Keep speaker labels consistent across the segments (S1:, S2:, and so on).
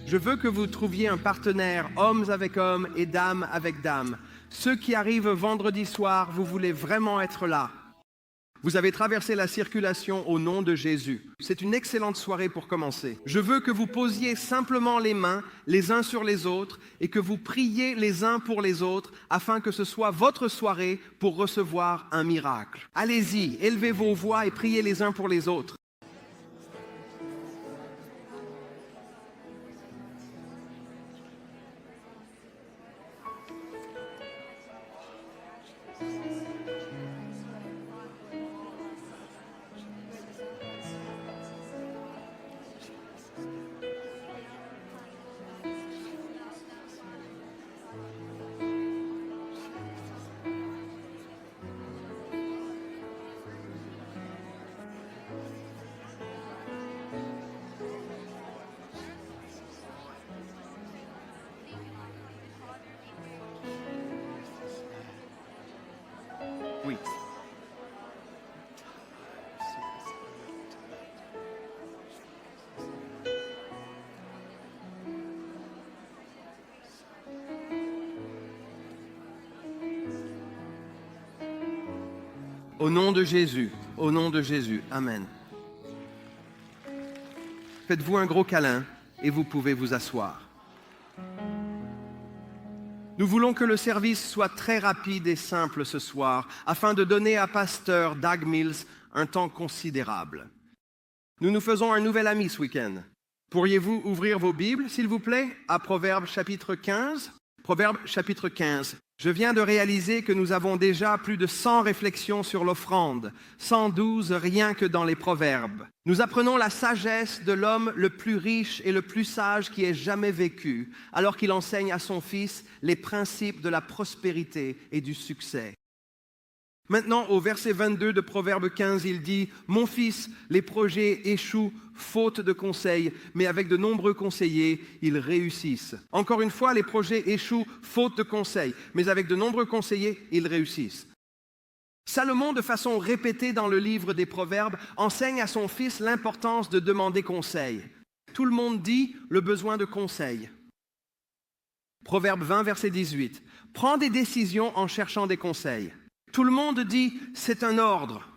S1: Je veux que vous trouviez un partenaire, hommes avec hommes et dames avec dames. Ceux qui arrivent vendredi soir, vous voulez vraiment être là. Vous avez traversé la circulation au nom de Jésus. C'est une excellente soirée pour commencer. Je veux que vous posiez simplement les mains les uns sur les autres et que vous priez les uns pour les autres afin que ce soit votre soirée pour recevoir un miracle. Allez-y, élevez vos voix et priez les uns pour les autres. Oui. Au nom de Jésus, au nom de Jésus, Amen. Faites-vous un gros câlin et vous pouvez vous asseoir. Nous voulons que le service soit très rapide et simple ce soir, afin de donner à pasteur Doug Mills un temps considérable. Nous nous faisons un nouvel ami ce week-end. Pourriez-vous ouvrir vos Bibles, s'il vous plaît, à Proverbes chapitre 15 ? Proverbes chapitre 15. Je viens de réaliser que nous avons déjà plus de 100 réflexions sur l'offrande, 112 rien que dans les Proverbes. Nous apprenons la sagesse de l'homme le plus riche et le plus sage qui ait jamais vécu, alors qu'il enseigne à son fils les principes de la prospérité et du succès. Maintenant, au verset 22 de Proverbe 15, il dit « Mon fils, les projets échouent faute de conseils, mais avec de nombreux conseillers, ils réussissent. » Encore une fois, les projets échouent faute de conseils, mais avec de nombreux conseillers, ils réussissent. Salomon, de façon répétée dans le livre des Proverbes, enseigne à son fils l'importance de demander conseil. Tout le monde dit le besoin de conseil. Proverbe 20, verset 18. « Prends des décisions en cherchant des conseils. » Tout le monde dit « c'est un ordre ».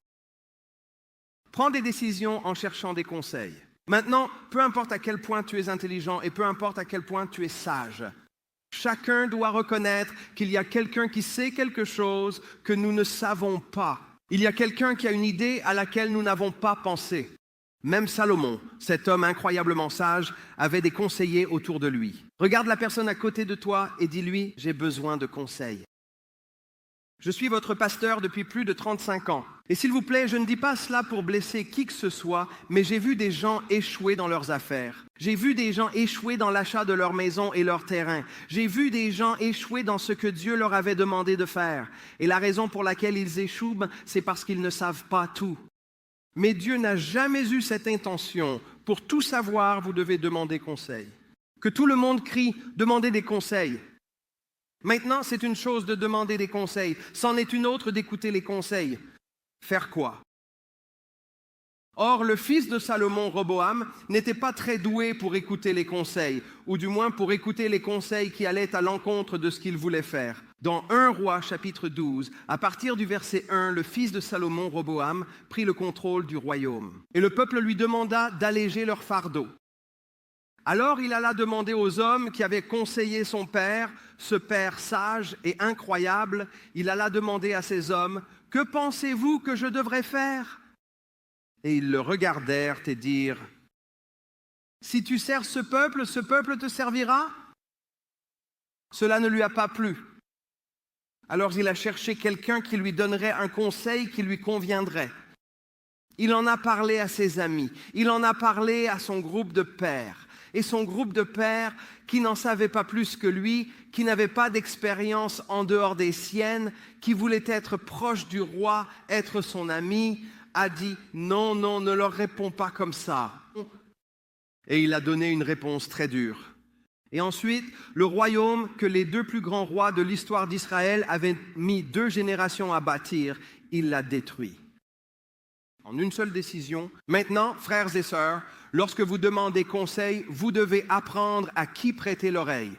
S1: Prends des décisions en cherchant des conseils. Maintenant, peu importe à quel point tu es intelligent et peu importe à quel point tu es sage, chacun doit reconnaître qu'il y a quelqu'un qui sait quelque chose que nous ne savons pas. Il y a quelqu'un qui a une idée à laquelle nous n'avons pas pensé. Même Salomon, cet homme incroyablement sage, avait des conseillers autour de lui. Regarde la personne à côté de toi et dis-lui « j'ai besoin de conseils ». Je suis votre pasteur depuis plus de 35 ans. Et s'il vous plaît, je ne dis pas cela pour blesser qui que ce soit, mais j'ai vu des gens échouer dans leurs affaires. J'ai vu des gens échouer dans l'achat de leur maison et leur terrain. J'ai vu des gens échouer dans ce que Dieu leur avait demandé de faire. Et la raison pour laquelle ils échouent, c'est parce qu'ils ne savent pas tout. Mais Dieu n'a jamais eu cette intention. Pour tout savoir, vous devez demander conseil. Que tout le monde crie « demandez des conseils ». Maintenant, c'est une chose de demander des conseils. C'en est une autre d'écouter les conseils. Faire quoi? Or, le fils de Salomon, Roboam, n'était pas très doué pour écouter les conseils, ou du moins pour écouter les conseils qui allaient à l'encontre de ce qu'il voulait faire. Dans 1 Roi, chapitre 12, à partir du verset 1, le fils de Salomon, Roboam, prit le contrôle du royaume. Et le peuple lui demanda d'alléger leur fardeau. Alors il alla demander aux hommes qui avaient conseillé son père, ce père sage et incroyable, il alla demander à ces hommes, « Que pensez-vous que je devrais faire ?» Et ils le regardèrent et dirent, « Si tu sers ce peuple te servira ?» Cela ne lui a pas plu. Alors il a cherché quelqu'un qui lui donnerait un conseil qui lui conviendrait. Il en a parlé à ses amis, il en a parlé à son groupe de pairs. Et son groupe de pairs, qui n'en savait pas plus que lui, qui n'avait pas d'expérience en dehors des siennes, qui voulait être proche du roi, être son ami, a dit « Non, non, ne leur réponds pas comme ça ». Et il a donné une réponse très dure. Et ensuite, le royaume que les deux plus grands rois de l'histoire d'Israël avaient mis 2 générations à bâtir, il l'a détruit. en une seule décision. Maintenant, frères et sœurs, lorsque vous demandez conseil, vous devez apprendre à qui prêter l'oreille.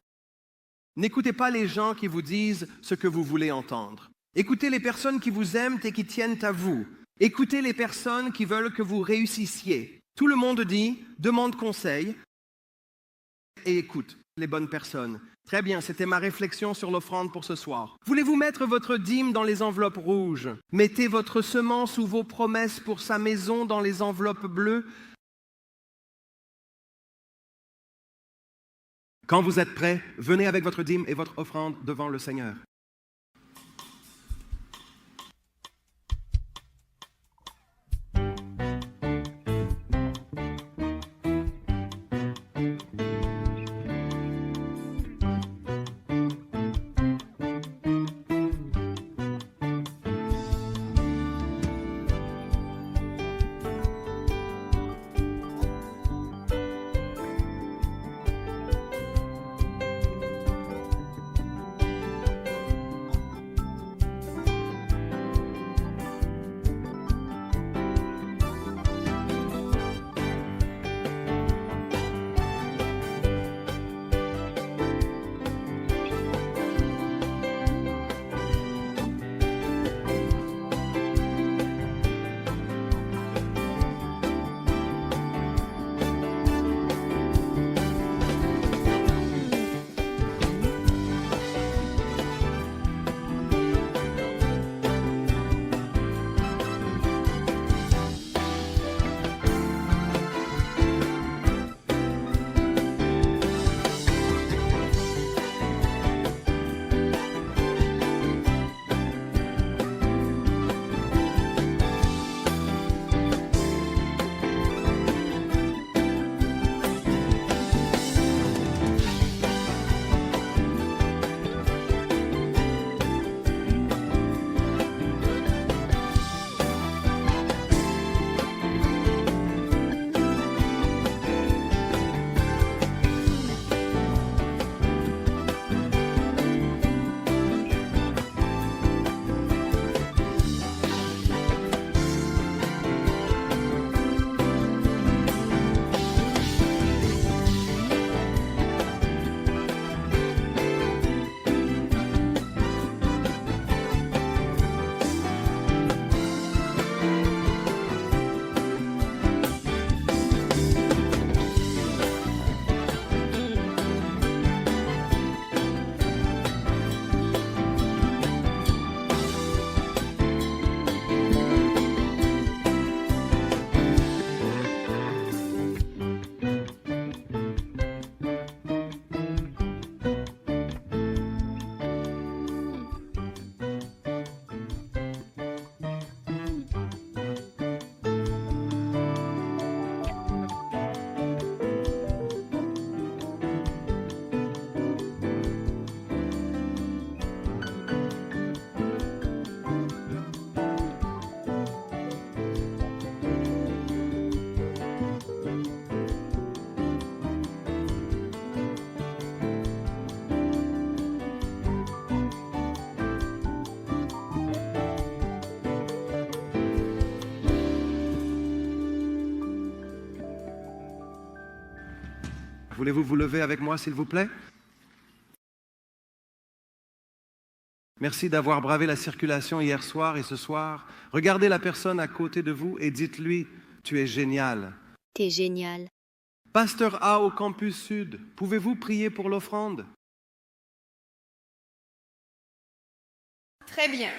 S1: N'écoutez pas les gens qui vous disent ce que vous voulez entendre. Écoutez les personnes qui vous aiment et qui tiennent à vous. Écoutez les personnes qui veulent que vous réussissiez. Tout le monde dit, demande conseil et écoute les bonnes personnes. Très bien, c'était ma réflexion sur l'offrande pour ce soir. Voulez-vous mettre votre dîme dans les enveloppes rouges? Mettez votre semence ou vos promesses pour sa maison dans les enveloppes bleues. Quand vous êtes prêts, venez avec votre dîme et votre offrande devant le Seigneur. Voulez-vous vous lever avec moi, s'il vous plaît? Merci d'avoir bravé la circulation hier soir et ce soir. Regardez la personne à côté de vous et dites-lui, tu es génial.
S2: T'es génial.
S1: Pasteur A au campus sud, pouvez-vous prier pour l'offrande?
S3: Très bien.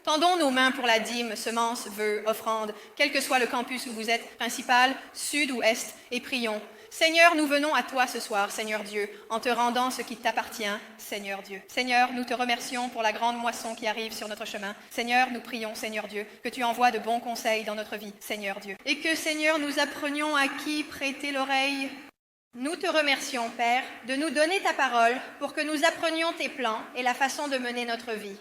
S3: Tendons nos mains pour la dîme, semences, vœux, offrandes, quel que soit le campus où vous êtes, principal, sud ou est, et prions. Seigneur, nous venons à toi ce soir, Seigneur Dieu, en te rendant ce qui t'appartient, Seigneur Dieu. Seigneur, nous te remercions pour la grande moisson qui arrive sur notre chemin. Seigneur, nous prions, Seigneur Dieu, que tu envoies de bons conseils dans notre vie, Seigneur Dieu. Et que, Seigneur, nous apprenions à qui prêter l'oreille. Nous te remercions, Père, de nous donner ta parole pour que nous apprenions tes plans et la façon de mener notre vie.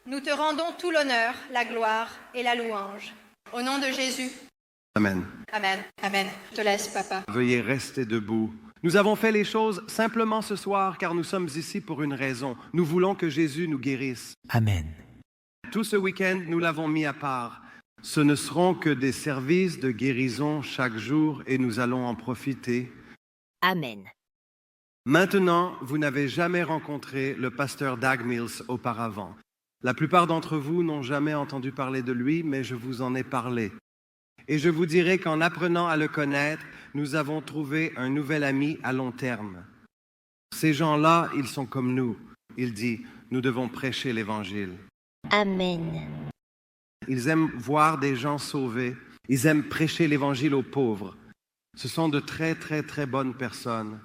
S3: Nous te rendons tout l'honneur, la gloire et la louange. Au nom de Jésus.
S1: Amen.
S3: Amen. Amen. Je te laisse, papa.
S1: Veuillez rester debout. Nous avons fait les choses simplement ce soir car nous sommes ici pour une raison. Nous voulons que Jésus nous guérisse.
S4: Amen.
S1: Tout ce week-end, nous l'avons mis à part. Ce ne seront que des services de guérison chaque jour et nous allons en profiter.
S2: Amen.
S1: Maintenant, vous n'avez jamais rencontré le pasteur Doug Mills auparavant. La plupart d'entre vous n'ont jamais entendu parler de lui, mais je vous en ai parlé. Et je vous dirai qu'en apprenant à le connaître, nous avons trouvé un nouvel ami à long terme. Ces gens-là, ils sont comme nous. Il dit, nous devons prêcher l'Évangile.
S2: Amen.
S1: Ils aiment voir des gens sauvés. Ils aiment prêcher l'Évangile aux pauvres. Ce sont de très, très, très bonnes personnes.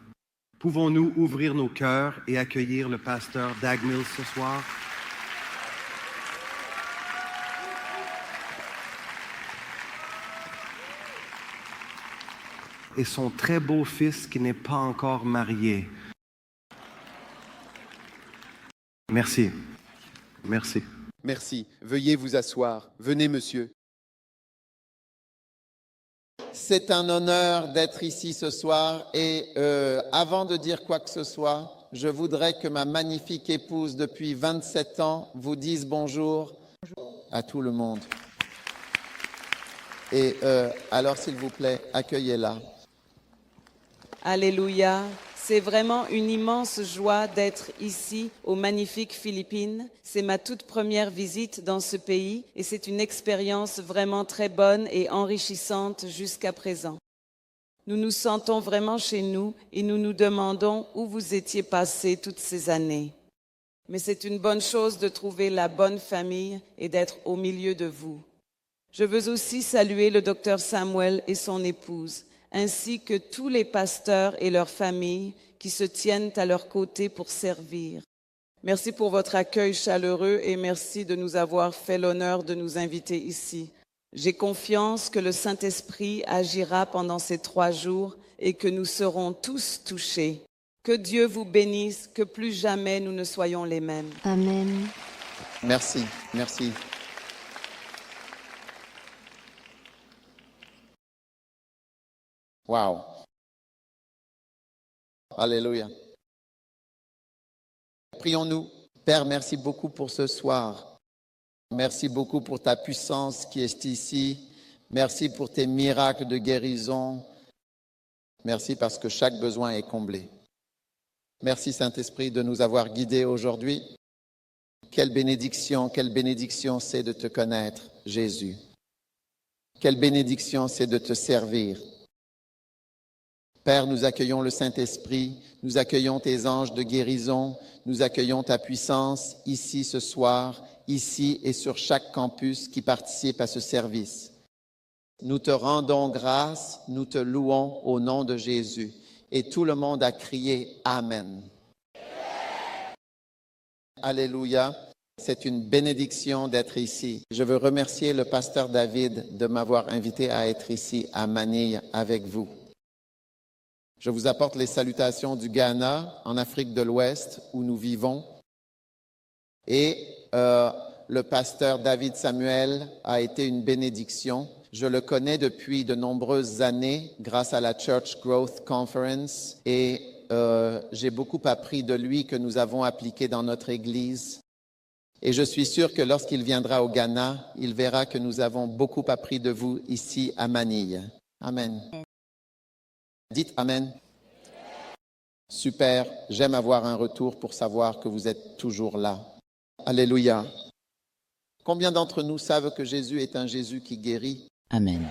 S1: Pouvons-nous ouvrir nos cœurs et accueillir le pasteur Doug Mills ce soir? Et son très beau fils qui n'est pas encore marié. Merci. Merci.
S4: Merci. Veuillez vous asseoir. Venez, monsieur. C'est un honneur d'être ici ce soir et avant de dire quoi que ce soit, je voudrais que ma magnifique épouse depuis 27 ans vous dise bonjour à tout le monde. Et alors, s'il vous plaît, accueillez-la.
S5: Alléluia. C'est vraiment une immense joie d'être ici aux magnifiques Philippines. C'est ma toute première visite dans ce pays et c'est une expérience vraiment très bonne et enrichissante jusqu'à présent. Nous nous sentons vraiment chez nous et nous nous demandons où vous étiez passés toutes ces années. Mais c'est une bonne chose de trouver la bonne famille et d'être au milieu de vous. Je veux aussi saluer le docteur Samuel et son épouse, ainsi que tous les pasteurs et leurs familles qui se tiennent à leur côté pour servir. Merci pour votre accueil chaleureux et merci de nous avoir fait l'honneur de nous inviter ici. J'ai confiance que le Saint-Esprit agira pendant ces 3 jours et que nous serons tous touchés. Que Dieu vous bénisse, que plus jamais nous ne soyons les mêmes.
S2: Amen.
S4: Merci, merci. Wow. Alléluia. Prions-nous. Père, merci beaucoup pour ce soir. Merci beaucoup pour ta puissance qui est ici. Merci pour tes miracles de guérison. Merci parce que chaque besoin est comblé. Merci Saint-Esprit de nous avoir guidés aujourd'hui. Quelle bénédiction c'est de te connaître, Jésus. Quelle bénédiction c'est de te servir. Père, nous accueillons le Saint-Esprit, nous accueillons tes anges de guérison, nous accueillons ta puissance ici ce soir, ici et sur chaque campus qui participe à ce service. Nous te rendons grâce, nous te louons au nom de Jésus. Et tout le monde a crié Amen. Alléluia. C'est une bénédiction d'être ici. Je veux remercier le pasteur David de m'avoir invité à être ici à Manille avec vous. Je vous apporte les salutations du Ghana, en Afrique de l'Ouest, où nous vivons. Et le pasteur David Samuel a été une bénédiction. Je le connais depuis de nombreuses années grâce à la Church Growth Conference et j'ai beaucoup appris de lui que nous avons appliqué dans notre Église. Et je suis sûr que lorsqu'il viendra au Ghana, il verra que nous avons beaucoup appris de vous ici à Manille. Amen. Dites Amen. Super, j'aime avoir un retour pour savoir que vous êtes toujours là. Alléluia. Combien d'entre nous savent que Jésus est un Jésus qui guérit?
S6: Amen.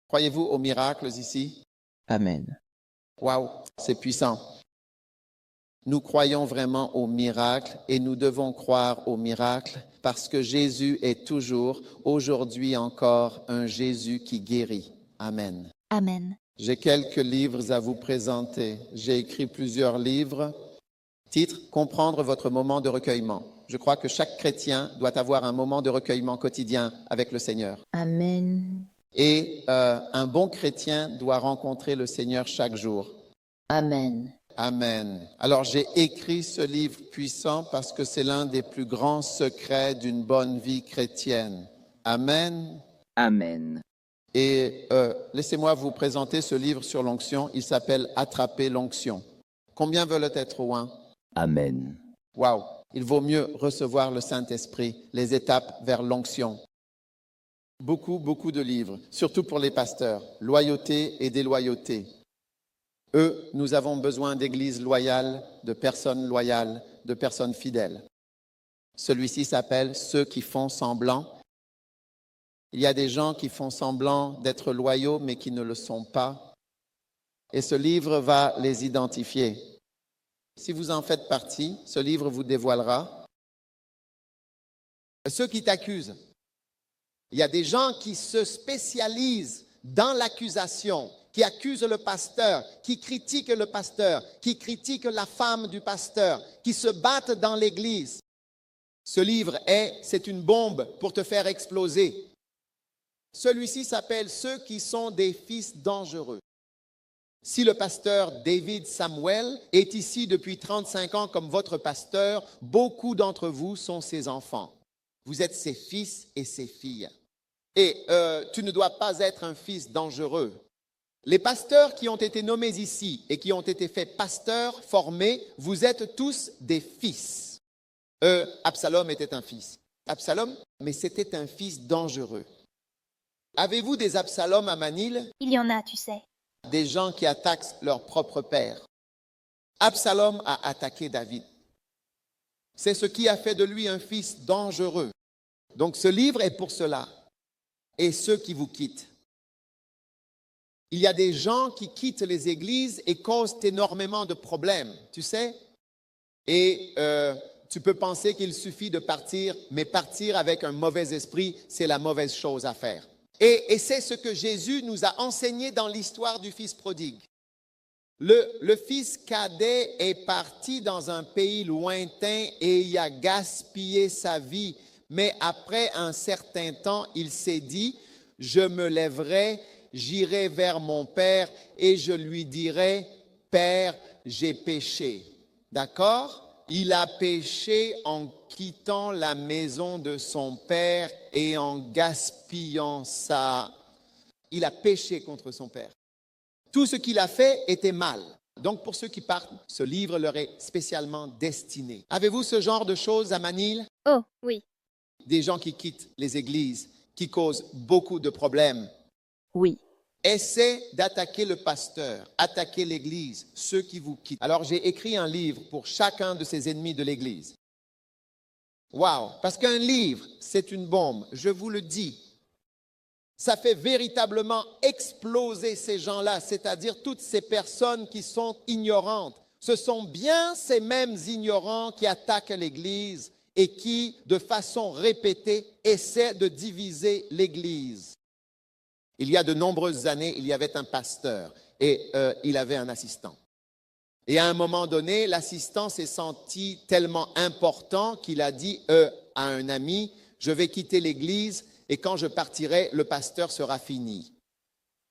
S4: Croyez-vous aux miracles ici?
S6: Amen.
S4: Waouh, c'est puissant. Nous croyons vraiment aux miracles et nous devons croire aux miracles parce que Jésus est toujours, aujourd'hui encore, un Jésus qui guérit. Amen.
S2: Amen.
S4: J'ai quelques livres à vous présenter. J'ai écrit plusieurs livres. Titre, Comprendre votre moment de recueillement. Je crois que chaque chrétien doit avoir un moment de recueillement quotidien avec le Seigneur.
S2: Amen.
S4: Et un bon chrétien doit rencontrer le Seigneur chaque jour.
S2: Amen.
S4: Amen. Alors j'ai écrit ce livre puissant parce que c'est l'un des plus grands secrets d'une bonne vie chrétienne. Amen.
S6: Amen.
S4: Et laissez-moi vous présenter ce livre sur l'onction. Il s'appelle « Attraper l'onction ». Combien veulent être loin?
S6: Amen.
S4: Waouh! Il vaut mieux recevoir le Saint-Esprit, les étapes vers l'onction. Beaucoup de livres, surtout pour les pasteurs. Loyauté et déloyauté. Nous avons besoin d'églises loyales, de personnes loyales, de personnes fidèles. Celui-ci s'appelle Ceux qui font semblant. Il y a des gens qui font semblant d'être loyaux, mais qui ne le sont pas. Et ce livre va les identifier. Si vous en faites partie, ce livre vous dévoilera. Ceux qui t'accusent. Il y a des gens qui se spécialisent dans l'accusation, qui accusent le pasteur, qui critiquent le pasteur, qui critiquent la femme du pasteur, qui se battent dans l'église. Ce livre c'est une bombe pour te faire exploser. Celui-ci s'appelle Ceux qui sont des fils dangereux. Si le pasteur David Samuel est ici depuis 35 ans comme votre pasteur, beaucoup d'entre vous sont ses enfants. Vous êtes ses fils et ses filles. Et tu ne dois pas être un fils dangereux. Les pasteurs qui ont été nommés ici et qui ont été faits pasteurs, formés, vous êtes tous des fils. Absalom était un fils. Absalom, mais c'était un fils dangereux. Avez-vous des Absaloms à Manille?
S7: Il y en a, tu sais.
S4: Des gens qui attaquent leur propre père. Absalom a attaqué David. C'est ce qui a fait de lui un fils dangereux. Donc ce livre est pour cela. Et ceux qui vous quittent. Il y a des gens qui quittent les églises et causent énormément de problèmes, tu sais. Et tu peux penser qu'il suffit de partir, mais partir avec un mauvais esprit, c'est la mauvaise chose à faire. Et c'est ce que Jésus nous a enseigné dans l'histoire du fils prodigue. Le fils cadet est parti dans un pays lointain et il a gaspillé sa vie. Mais après un certain temps, il s'est dit, je me lèverai, j'irai vers mon père et je lui dirai, Père, j'ai péché. D'accord? Il a péché en quittant la maison de son père et en gaspillant ça. Il a péché contre son père. Tout ce qu'il a fait était mal. Donc pour ceux qui partent, ce livre leur est spécialement destiné. Avez-vous ce genre de choses à Manille?
S7: Oh, oui.
S4: Des gens qui quittent les églises, qui causent beaucoup de problèmes.
S2: Oui.
S4: Essaie d'attaquer le pasteur, attaquer l'église, ceux qui vous quittent. Alors j'ai écrit un livre pour chacun de ces ennemis de l'église. Waouh! Parce qu'un livre, c'est une bombe, je vous le dis. Ça fait véritablement exploser ces gens-là, c'est-à-dire toutes ces personnes qui sont ignorantes. Ce sont bien ces mêmes ignorants qui attaquent l'église et qui, de façon répétée, essaient de diviser l'Église. Il y a de nombreuses années, il y avait un pasteur et il avait un assistant. Et à un moment donné, l'assistant s'est senti tellement important qu'il a dit à un ami, je vais quitter l'Église et quand je partirai, le pasteur sera fini.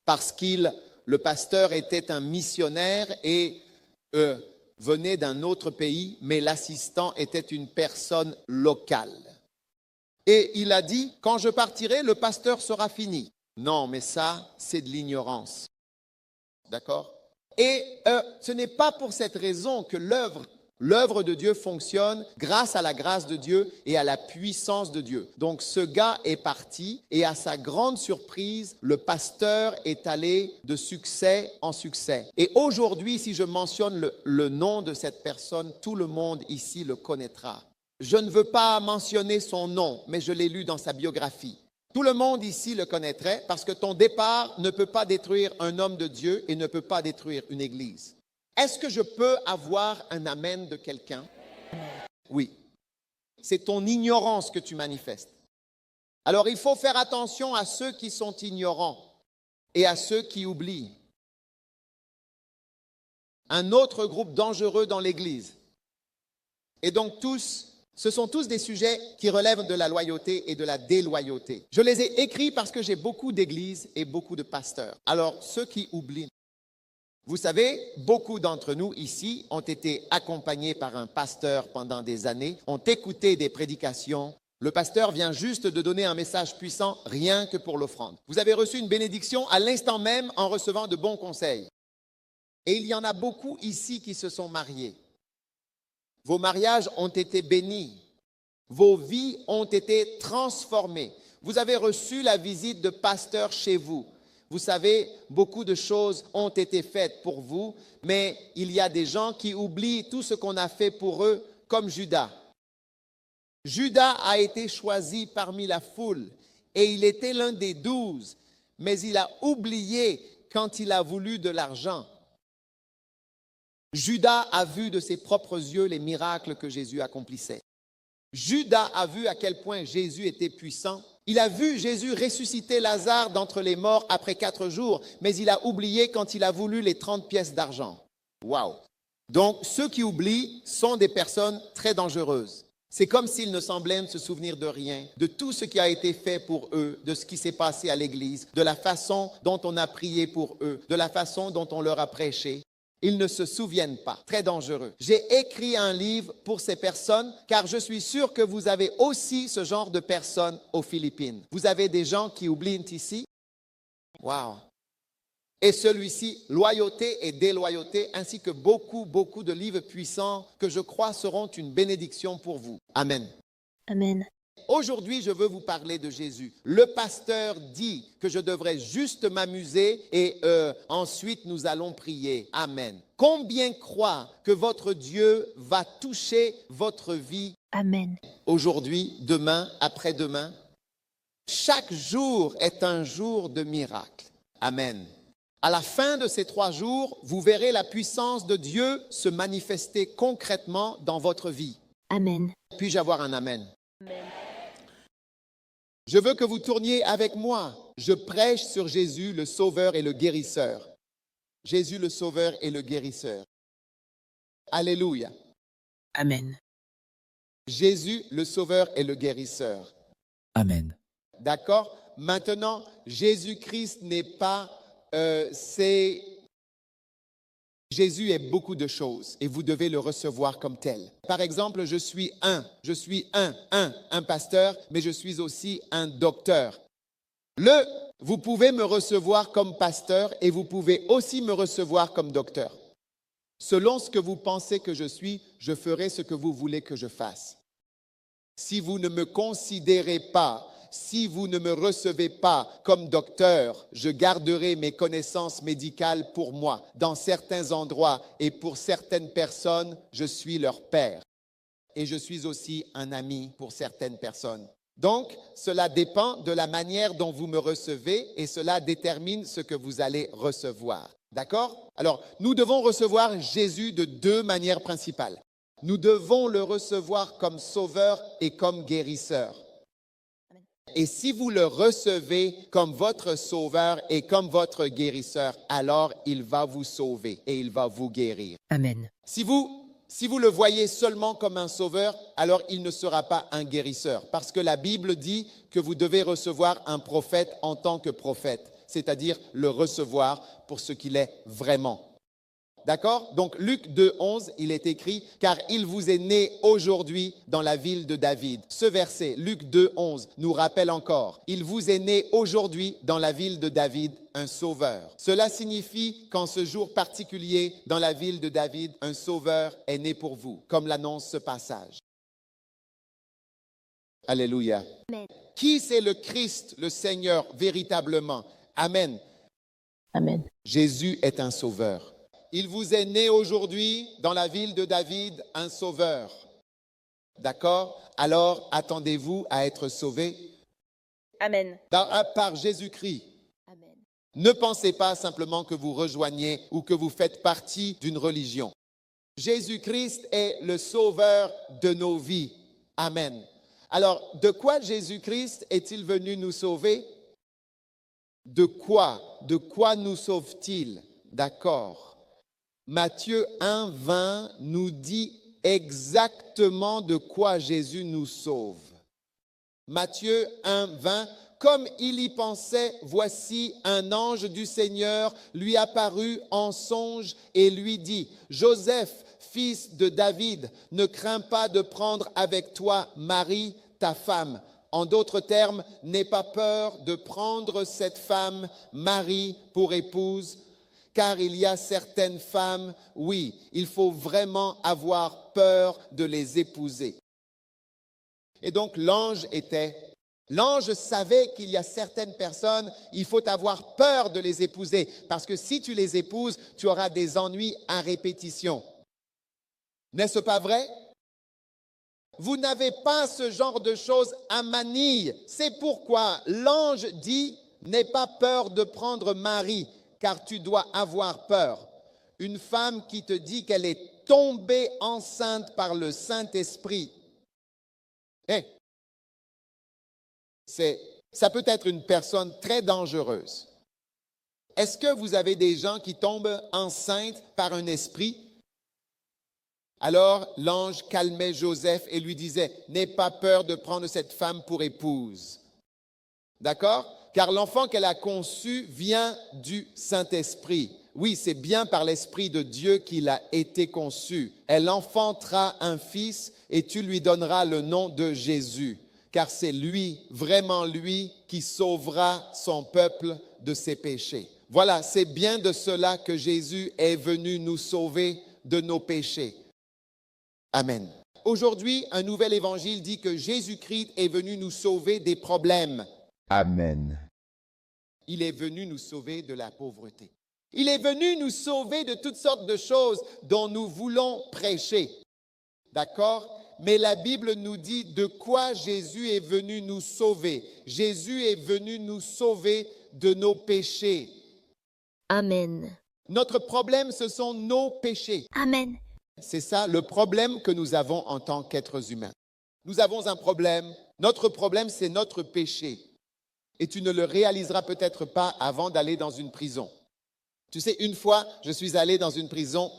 S4: Parce le pasteur était un missionnaire et venait d'un autre pays, mais l'assistant était une personne locale. Et il a dit, quand je partirai, le pasteur sera fini. Non, mais ça, c'est de l'ignorance. D'accord? Et ce n'est pas pour cette raison que l'œuvre de Dieu fonctionne grâce à la grâce de Dieu et à la puissance de Dieu. Donc ce gars est parti et à sa grande surprise, le pasteur est allé de succès en succès. Et aujourd'hui, si je mentionne le nom de cette personne, tout le monde ici le connaîtra. Je ne veux pas mentionner son nom, mais je l'ai lu dans sa biographie. Tout le monde ici le connaîtrait parce que ton départ ne peut pas détruire un homme de Dieu et ne peut pas détruire une église. Est-ce que je peux avoir un amen de quelqu'un? Oui. C'est ton ignorance que tu manifestes. Alors il faut faire attention à ceux qui sont ignorants et à ceux qui oublient. Un autre groupe dangereux dans l'église. Et donc ce sont tous des sujets qui relèvent de la loyauté et de la déloyauté. Je les ai écrits parce que j'ai beaucoup d'églises et beaucoup de pasteurs. Alors, ceux qui oublient, vous savez, beaucoup d'entre nous ici ont été accompagnés par un pasteur pendant des années, ont écouté des prédications. Le pasteur vient juste de donner un message puissant, rien que pour l'offrande. Vous avez reçu une bénédiction à l'instant même en recevant de bons conseils. Et il y en a beaucoup ici qui se sont mariés. Vos mariages ont été bénis. Vos vies ont été transformées. Vous avez reçu la visite de pasteurs chez vous. Vous savez, beaucoup de choses ont été faites pour vous, mais il y a des gens qui oublient tout ce qu'on a fait pour eux, comme Judas. Judas a été choisi parmi la foule et il était l'un des 12, mais il a oublié quand il a voulu de l'argent. Judas a vu de ses propres yeux les miracles que Jésus accomplissait. Judas a vu à quel point Jésus était puissant. Il a vu Jésus ressusciter Lazare d'entre les morts après 4 jours, mais il a oublié quand il a voulu les 30 pièces d'argent. Waouh! Donc, ceux qui oublient sont des personnes très dangereuses. C'est comme s'ils ne semblaient ne se souvenir de rien, de tout ce qui a été fait pour eux, de ce qui s'est passé à l'église, de la façon dont on a prié pour eux, de la façon dont on leur a prêché. Ils ne se souviennent pas. Très dangereux. J'ai écrit un livre pour ces personnes car je suis sûr que vous avez aussi ce genre de personnes aux Philippines. Vous avez des gens qui oublient ici. Wow. Et celui-ci, loyauté et déloyauté, ainsi que beaucoup de livres puissants que je crois seront une bénédiction pour vous. Amen.
S2: Amen.
S4: Aujourd'hui, je veux vous parler de Jésus. Le pasteur dit que je devrais juste m'amuser et ensuite nous allons prier. Amen. Combien croient que votre Dieu va toucher votre vie
S2: Amen.
S4: aujourd'hui, demain, après-demain? Chaque jour est un jour de miracle. Amen. À la fin de ces 3 jours, vous verrez la puissance de Dieu se manifester concrètement dans votre vie.
S2: Amen.
S4: Puis-je avoir un amen? Je veux que vous tourniez avec moi. Je prêche sur Jésus, le Sauveur et le Guérisseur. Jésus, le Sauveur et le Guérisseur. Alléluia.
S7: Amen.
S4: Jésus, le Sauveur et le Guérisseur.
S7: Amen.
S4: D'accord? Maintenant, Jésus-Christ n'est pas... Jésus est beaucoup de choses et vous devez le recevoir comme tel. Par exemple, je suis un pasteur, mais je suis aussi un docteur. Vous pouvez me recevoir comme pasteur et vous pouvez aussi me recevoir comme docteur. Selon ce que vous pensez que je suis, je ferai ce que vous voulez que je fasse. Si vous ne me considérez pas, si vous ne me recevez pas comme docteur, je garderai mes connaissances médicales pour moi. Dans certains endroits et pour certaines personnes, je suis leur père. Et je suis aussi un ami pour certaines personnes. Donc, cela dépend de la manière dont vous me recevez et cela détermine ce que vous allez recevoir. D'accord? Alors, nous devons recevoir Jésus de 2 manières principales. Nous devons le recevoir comme sauveur et comme guérisseur. Et si vous le recevez comme votre sauveur et comme votre guérisseur, alors il va vous sauver et il va vous guérir.
S7: Amen.
S4: Si vous le voyez seulement comme un sauveur, alors il ne sera pas un guérisseur. Parce que la Bible dit que vous devez recevoir un prophète en tant que prophète, c'est-à-dire le recevoir pour ce qu'il est vraiment. D'accord? Donc Luc 2:11, il est écrit « Car il vous est né aujourd'hui dans la ville de David ». Ce verset, Luc 2:11, nous rappelle encore « Il vous est né aujourd'hui dans la ville de David un sauveur ». Cela signifie qu'en ce jour particulier, dans la ville de David, un sauveur est né pour vous, comme l'annonce ce passage. Alléluia.
S2: Amen.
S4: Qui c'est le Christ, le Seigneur, véritablement? Amen.
S2: Amen.
S4: Jésus est un sauveur. Il vous est né aujourd'hui dans la ville de David un sauveur. D'accord? Alors, attendez-vous à être sauvés
S5: Amen.
S4: par Jésus-Christ.
S2: Amen.
S4: Ne pensez pas simplement que vous rejoignez ou que vous faites partie d'une religion. Jésus-Christ est le sauveur de nos vies. Amen. Alors, de quoi Jésus-Christ est-il venu nous sauver? De quoi? De quoi nous sauve-t-il? D'accord. Matthieu 1:20 nous dit exactement de quoi Jésus nous sauve. Matthieu 1:20, comme il y pensait, voici un ange du Seigneur lui apparut en songe et lui dit, Joseph, fils de David, ne crains pas de prendre avec toi Marie, ta femme. En d'autres termes, n'aie pas peur de prendre cette femme, Marie, pour épouse, car il y a certaines femmes, oui, il faut vraiment avoir peur de les épouser. Et donc l'ange était L'ange savait qu'il y a certaines personnes, il faut avoir peur de les épouser, parce que si tu les épouses, tu auras des ennuis à répétition. N'est-ce pas vrai? Vous n'avez pas ce genre de choses à Manille. C'est pourquoi l'ange dit, n'aie pas peur de prendre Marie, car tu dois avoir peur. Une femme qui te dit qu'elle est tombée enceinte par le Saint-Esprit. Ça peut être une personne très dangereuse. Est-ce que vous avez des gens qui tombent enceintes par un esprit? Alors l'ange calmait Joseph et lui disait, n'aie pas peur de prendre cette femme pour épouse. D'accord? Car l'enfant qu'elle a conçu vient du Saint-Esprit. Oui, c'est bien par l'Esprit de Dieu qu'il a été conçu. Elle enfantera un fils et tu lui donneras le nom de Jésus. Car c'est lui, vraiment lui, qui sauvera son peuple de ses péchés. Voilà, c'est bien de cela que Jésus est venu nous sauver de nos péchés. Amen. Aujourd'hui, un nouvel évangile dit que Jésus-Christ est venu nous sauver des problèmes.
S6: Amen.
S4: Il est venu nous sauver de la pauvreté. Il est venu nous sauver de toutes sortes de choses dont nous voulons prêcher. D'accord? Mais la Bible nous dit de quoi Jésus est venu nous sauver. Jésus est venu nous sauver de nos péchés.
S2: Amen.
S4: Notre problème, ce sont nos péchés.
S2: Amen.
S4: C'est ça le problème que nous avons en tant qu'êtres humains. Nous avons un problème. Notre problème, c'est notre péché. Et tu ne le réaliseras peut-être pas avant d'aller dans une prison. Tu sais, une fois, je suis allé dans une prison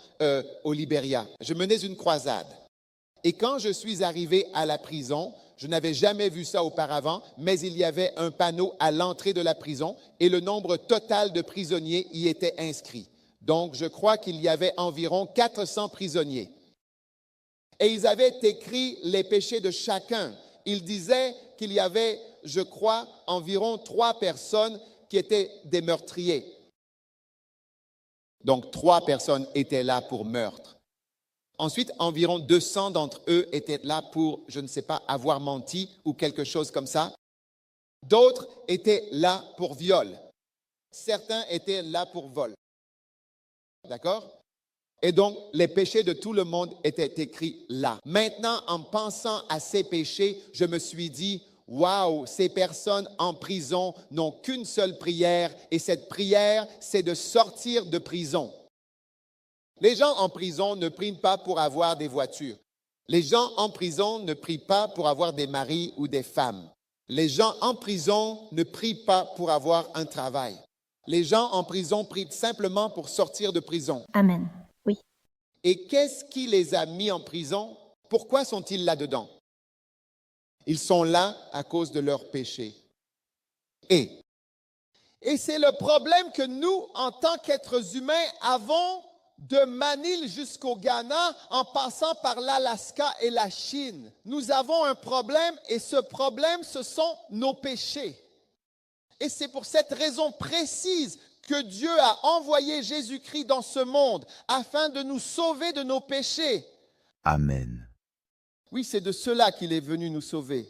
S4: au Libéria. Je menais une croisade. Et quand je suis arrivé à la prison, je n'avais jamais vu ça auparavant, mais il y avait un panneau à l'entrée de la prison et le nombre total de prisonniers y était inscrit. Donc, je crois qu'il y avait environ 400 prisonniers. Et ils avaient écrit les péchés de chacun. Ils disaient qu'il y avait, je crois, environ 3 personnes qui étaient des meurtriers. Donc, 3 personnes étaient là pour meurtre. Ensuite, environ 200 d'entre eux étaient là pour, je ne sais pas, avoir menti ou quelque chose comme ça. D'autres étaient là pour viol. Certains étaient là pour vol. D'accord? Et donc, les péchés de tout le monde étaient écrits là. Maintenant, en pensant à ces péchés, je me suis dit, waouh, ces personnes en prison n'ont qu'une seule prière et cette prière, c'est de sortir de prison. Les gens en prison ne prient pas pour avoir des voitures. Les gens en prison ne prient pas pour avoir des maris ou des femmes. Les gens en prison ne prient pas pour avoir un travail. Les gens en prison prient simplement pour sortir de prison.
S2: Amen. Oui.
S4: Et qu'est-ce qui les a mis en prison? Pourquoi sont-ils là-dedans? Ils sont là à cause de leurs péchés. Et c'est le problème que nous, en tant qu'êtres humains, avons de Manille jusqu'au Ghana, en passant par l'Alaska et la Chine. Nous avons un problème et ce problème, ce sont nos péchés. Et c'est pour cette raison précise que Dieu a envoyé Jésus-Christ dans ce monde afin de nous sauver de nos péchés.
S6: Amen.
S4: Oui, c'est de cela qu'il est venu nous sauver.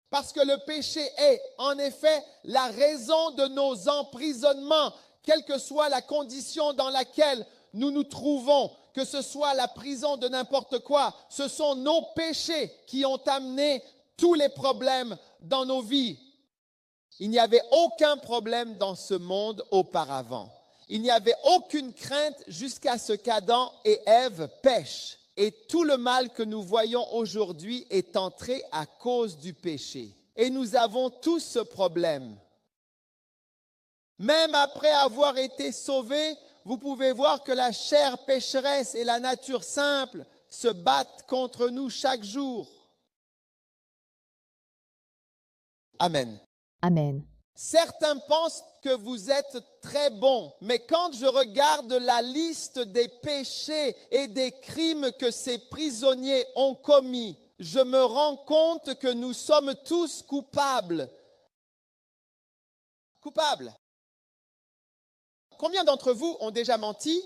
S4: Parce que le péché est, en effet, la raison de nos emprisonnements. Quelle que soit la condition dans laquelle nous nous trouvons, que ce soit la prison de n'importe quoi, ce sont nos péchés qui ont amené tous les problèmes dans nos vies. Il n'y avait aucun problème dans ce monde auparavant. Il n'y avait aucune crainte jusqu'à ce qu'Adam et Ève pêchent. Et tout le mal que nous voyons aujourd'hui est entré à cause du péché. Et nous avons tous ce problème. Même après avoir été sauvés, vous pouvez voir que la chair pécheresse et la nature simple se battent contre nous chaque jour. Amen.
S2: Amen.
S4: Certains pensent que vous êtes très bons, mais quand je regarde la liste des péchés et des crimes que ces prisonniers ont commis, je me rends compte que nous sommes tous coupables. Coupables. Combien d'entre vous ont déjà menti?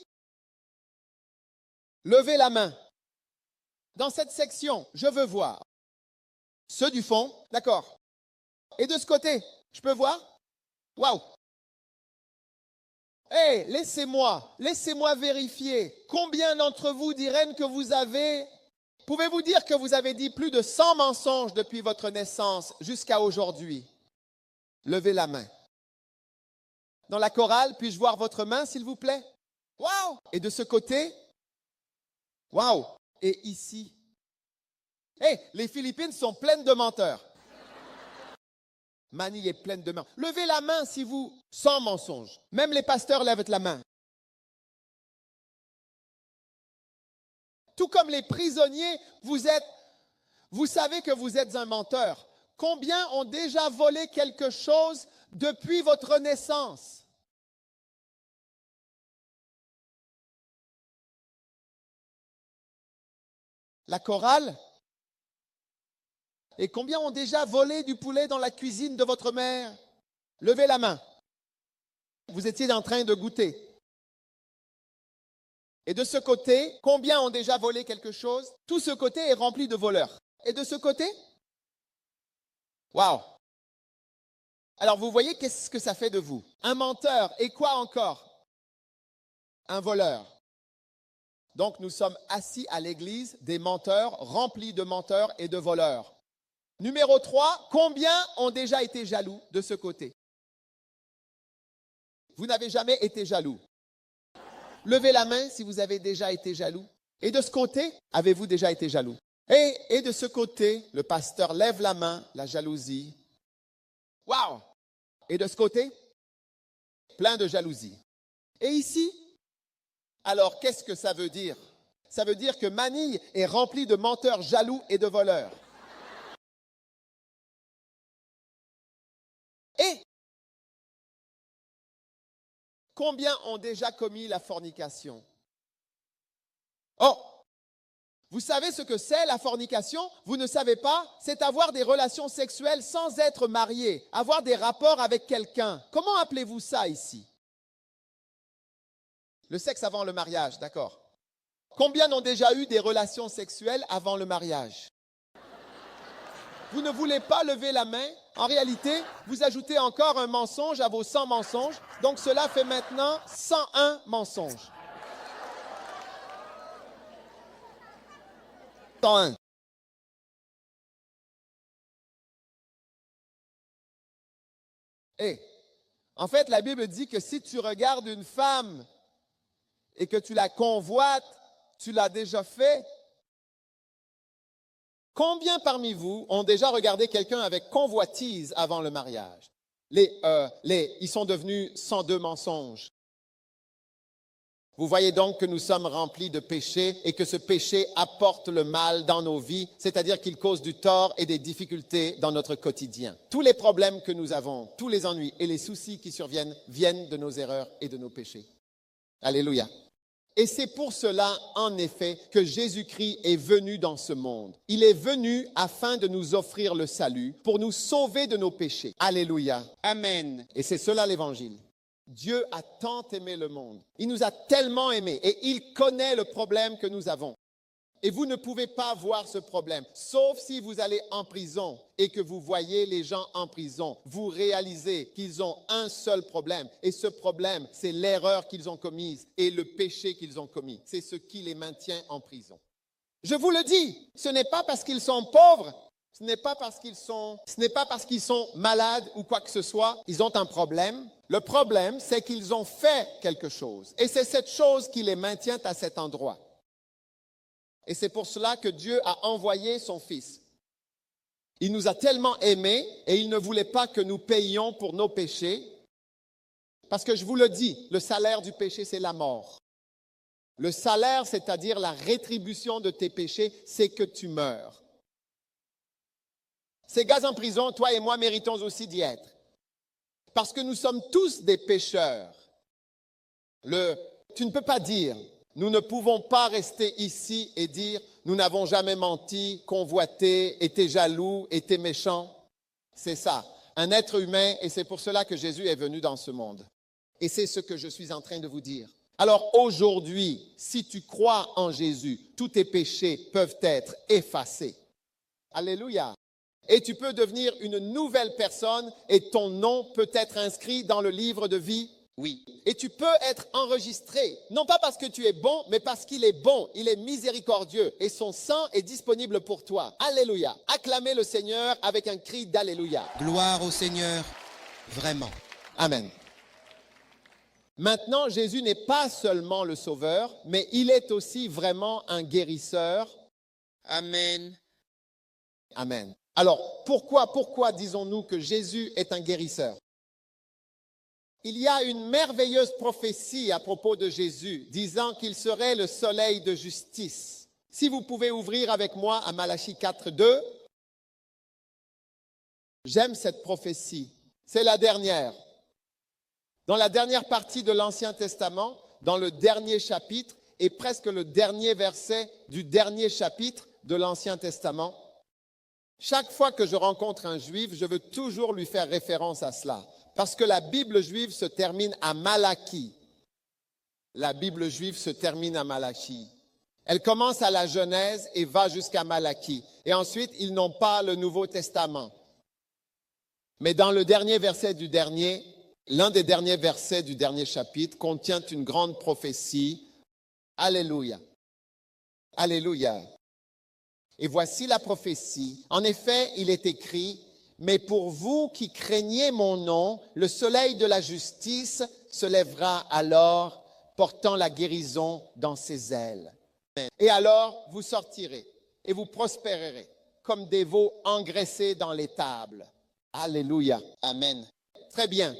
S4: Levez la main. Dans cette section, je veux voir. Ceux du fond, d'accord. Et de ce côté, je peux voir? Waouh! Hey, laissez-moi vérifier. Combien d'entre vous diraient que vous avez... Pouvez-vous dire que vous avez dit plus de 100 mensonges depuis votre naissance jusqu'à aujourd'hui? Levez la main. Dans la chorale, puis-je voir votre main, s'il vous plaît? Waouh! Et de ce côté? Waouh! Et ici? Hey, les Philippines sont pleines de menteurs. Manille est pleine de menteurs. Levez la main si vous, sans mensonge. Même les pasteurs lèvent la main. Tout comme les prisonniers, vous savez que vous êtes un menteur. Combien ont déjà volé quelque chose depuis votre naissance? La chorale? Et combien ont déjà volé du poulet dans la cuisine de votre mère? Levez la main. Vous étiez en train de goûter. Et de ce côté, combien ont déjà volé quelque chose? Tout ce côté est rempli de voleurs. Et de ce côté? Waouh! Alors vous voyez qu'est-ce que ça fait de vous? Un menteur. Et quoi encore? Un voleur. Donc nous sommes assis à l'église des menteurs, remplis de menteurs et de voleurs. Numéro 3, combien ont déjà été jaloux de ce côté? Vous n'avez jamais été jaloux. Levez la main si vous avez déjà été jaloux. Et de ce côté, avez-vous déjà été jaloux? Et de ce côté, le pasteur lève la main, la jalousie. Waouh! Et de ce côté, plein de jalousie. Et ici, alors qu'est-ce que ça veut dire? Ça veut dire que Manille est remplie de menteurs jaloux et de voleurs. Et combien ont déjà commis la fornication? Oh, vous savez ce que c'est la fornication? Vous ne savez pas? C'est avoir des relations sexuelles sans être marié, avoir des rapports avec quelqu'un. Comment appelez-vous ça ici? Le sexe avant le mariage, d'accord. Combien ont déjà eu des relations sexuelles avant le mariage? Vous ne voulez pas lever la main? En réalité, vous ajoutez encore un mensonge à vos 100 mensonges. Donc cela fait maintenant 101 mensonges. 101. Et en fait, la Bible dit que si tu regardes une femme et que tu la convoites, tu l'as déjà fait. Combien parmi vous ont déjà regardé quelqu'un avec convoitise avant le mariage? Ils sont devenus 102 mensonges. Vous voyez donc que nous sommes remplis de péchés et que ce péché apporte le mal dans nos vies, c'est-à-dire qu'il cause du tort et des difficultés dans notre quotidien. Tous les problèmes que nous avons, tous les ennuis et les soucis qui surviennent viennent de nos erreurs et de nos péchés. Alléluia. Et c'est pour cela, en effet, que Jésus-Christ est venu dans ce monde. Il est venu afin de nous offrir le salut, pour nous sauver de nos péchés. Alléluia. Amen. Et c'est cela l'Évangile. Dieu a tant aimé le monde. Il nous a tellement aimés et il connaît le problème que nous avons. Et vous ne pouvez pas voir ce problème, sauf si vous allez en prison et que vous voyez les gens en prison. Vous réalisez qu'ils ont un seul problème. Et ce problème, c'est l'erreur qu'ils ont commise et le péché qu'ils ont commis. C'est ce qui les maintient en prison. Je vous le dis, ce n'est pas parce qu'ils sont pauvres, ce n'est pas parce qu'ils sont malades ou quoi que ce soit. Ils ont un problème. Le problème, c'est qu'ils ont fait quelque chose. Et c'est cette chose qui les maintient à cet endroit. Et c'est pour cela que Dieu a envoyé son Fils. Il nous a tellement aimés et il ne voulait pas que nous payions pour nos péchés. Parce que je vous le dis, le salaire du péché, c'est la mort. Le salaire, c'est-à-dire la rétribution de tes péchés, c'est que tu meurs. Ces gars en prison, toi et moi, méritons aussi d'y être. Parce que nous sommes tous des pécheurs. Tu ne peux pas dire... Nous ne pouvons pas rester ici et dire « Nous n'avons jamais menti, convoité, été jaloux, été méchants. » C'est ça, un être humain, et c'est pour cela que Jésus est venu dans ce monde. Et c'est ce que je suis en train de vous dire. Alors aujourd'hui, si tu crois en Jésus, tous tes péchés peuvent être effacés. Alléluia. et tu peux devenir une nouvelle personne et ton nom peut être inscrit dans le livre de vie. Oui. Et tu peux être enregistré, non pas parce que tu es bon, mais parce qu'il est bon, il est miséricordieux et son sang est disponible pour toi. Alléluia. Acclamez le Seigneur avec un cri d'Alléluia.
S8: Gloire au Seigneur, vraiment.
S4: Amen. Maintenant, Jésus n'est pas seulement le Sauveur, mais il est aussi vraiment un guérisseur.
S8: Amen.
S4: Amen. Alors, pourquoi disons-nous que Jésus est un guérisseur? Il y a une merveilleuse prophétie à propos de Jésus, disant qu'il serait le soleil de justice. Si vous pouvez ouvrir avec moi à Malachie 4:2. J'aime cette prophétie. C'est la dernière. Dans la dernière partie de l'Ancien Testament, dans le dernier chapitre et presque le dernier verset du dernier chapitre de l'Ancien Testament, chaque fois que je rencontre un juif, je veux toujours lui faire référence à cela. Parce que la Bible juive se termine à Malachie. La Bible juive se termine à Malachie. Elle commence à la Genèse et va jusqu'à Malachie. Et ensuite, ils n'ont pas le Nouveau Testament. Mais dans le dernier verset du dernier, l'un des derniers versets du dernier chapitre contient une grande prophétie. Alléluia. Alléluia. Et voici la prophétie. En effet, il est écrit: mais pour vous qui craignez mon nom, le soleil de la justice se lèvera alors, portant la guérison dans ses ailes. Et alors, vous sortirez et vous prospérerez comme des veaux engraissés dans l'étable. Alléluia.
S8: Amen.
S4: Très bien.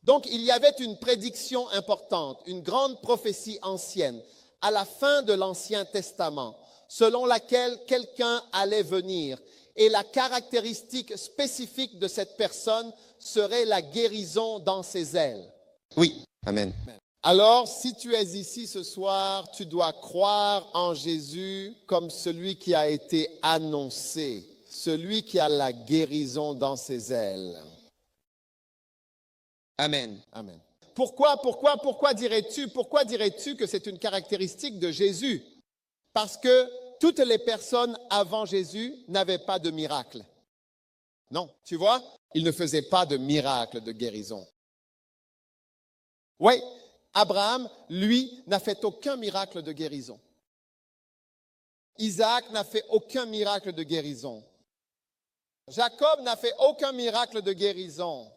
S4: Donc, il y avait une prédiction importante, une grande prophétie ancienne, à la fin de l'Ancien Testament, selon laquelle quelqu'un allait venir. Et la caractéristique spécifique de cette personne serait la guérison dans ses ailes.
S8: Oui. Amen.
S4: Alors, si tu es ici ce soir, tu dois croire en Jésus comme celui qui a été annoncé, celui qui a la guérison dans ses ailes.
S8: Amen.
S4: Amen. Pourquoi dirais-tu que c'est une caractéristique de Jésus? Parce que toutes les personnes avant Jésus n'avaient pas de miracle. Non, tu vois, ils ne faisaient pas de miracle de guérison. Oui, Abraham, lui, n'a fait aucun miracle de guérison. Isaac n'a fait aucun miracle de guérison. Jacob n'a fait aucun miracle de guérison.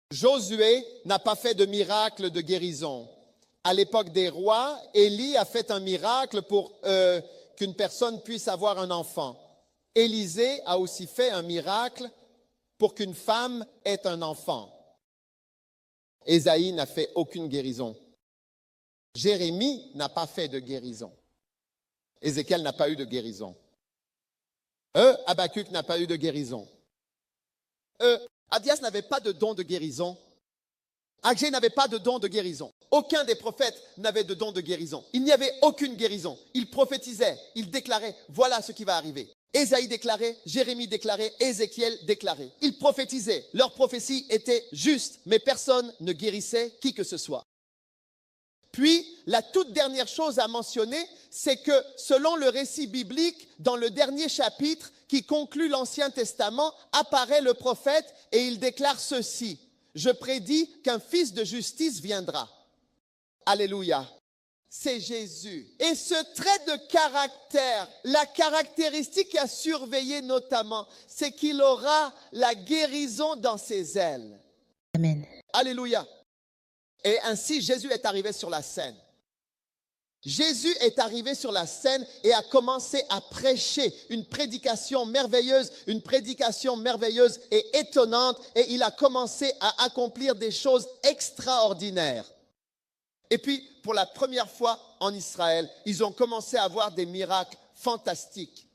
S4: Josué n'a pas fait de miracle de guérison. À l'époque des rois, Élie a fait un miracle pour qu'une personne puisse avoir un enfant. Élisée a aussi fait un miracle pour qu'une femme ait un enfant. Ésaïe n'a fait aucune guérison. Jérémie n'a pas fait de guérison. Ézéchiel n'a pas eu de guérison. Habakkuk n'a pas eu de guérison. Abdias n'avait pas de don de guérison. Agé n'avait pas de don de guérison. Aucun des prophètes n'avait de don de guérison. Il n'y avait aucune guérison. Ils prophétisaient, ils déclaraient, voilà ce qui va arriver. Ésaïe déclarait, Jérémie déclarait, Ézéchiel déclarait. Ils prophétisaient. Leur prophétie était juste, mais personne ne guérissait qui que ce soit. Puis, la toute dernière chose à mentionner, c'est que selon le récit biblique, dans le dernier chapitre qui conclut l'Ancien Testament, apparaît le prophète et il déclare ceci: je prédis qu'un fils de justice viendra. Alléluia. C'est Jésus. Et ce trait de caractère, la caractéristique à surveiller notamment, c'est qu'il aura la guérison dans ses ailes.
S2: Amen.
S4: Alléluia. Et ainsi, Jésus est arrivé sur la scène. Jésus est arrivé sur la scène et a commencé à prêcher une prédication merveilleuse et étonnante, et il a commencé à accomplir des choses extraordinaires. Et puis, pour la première fois en Israël, ils ont commencé à avoir des miracles fantastiques.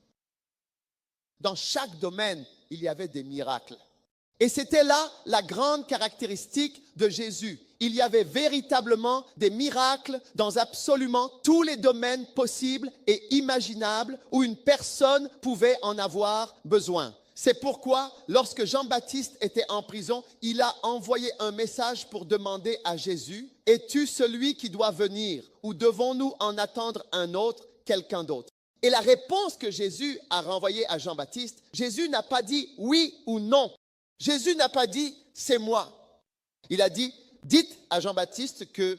S4: Dans chaque domaine, il y avait des miracles. Et c'était là la grande caractéristique de Jésus. Il y avait véritablement des miracles dans absolument tous les domaines possibles et imaginables où une personne pouvait en avoir besoin. C'est pourquoi, lorsque Jean-Baptiste était en prison, il a envoyé un message pour demander à Jésus: es-tu celui qui doit venir ou devons-nous en attendre un autre, quelqu'un d'autre? Et la réponse que Jésus a renvoyée à Jean-Baptiste, Jésus n'a pas dit oui ou non. Jésus n'a pas dit c'est moi. Il a dit dites à Jean-Baptiste que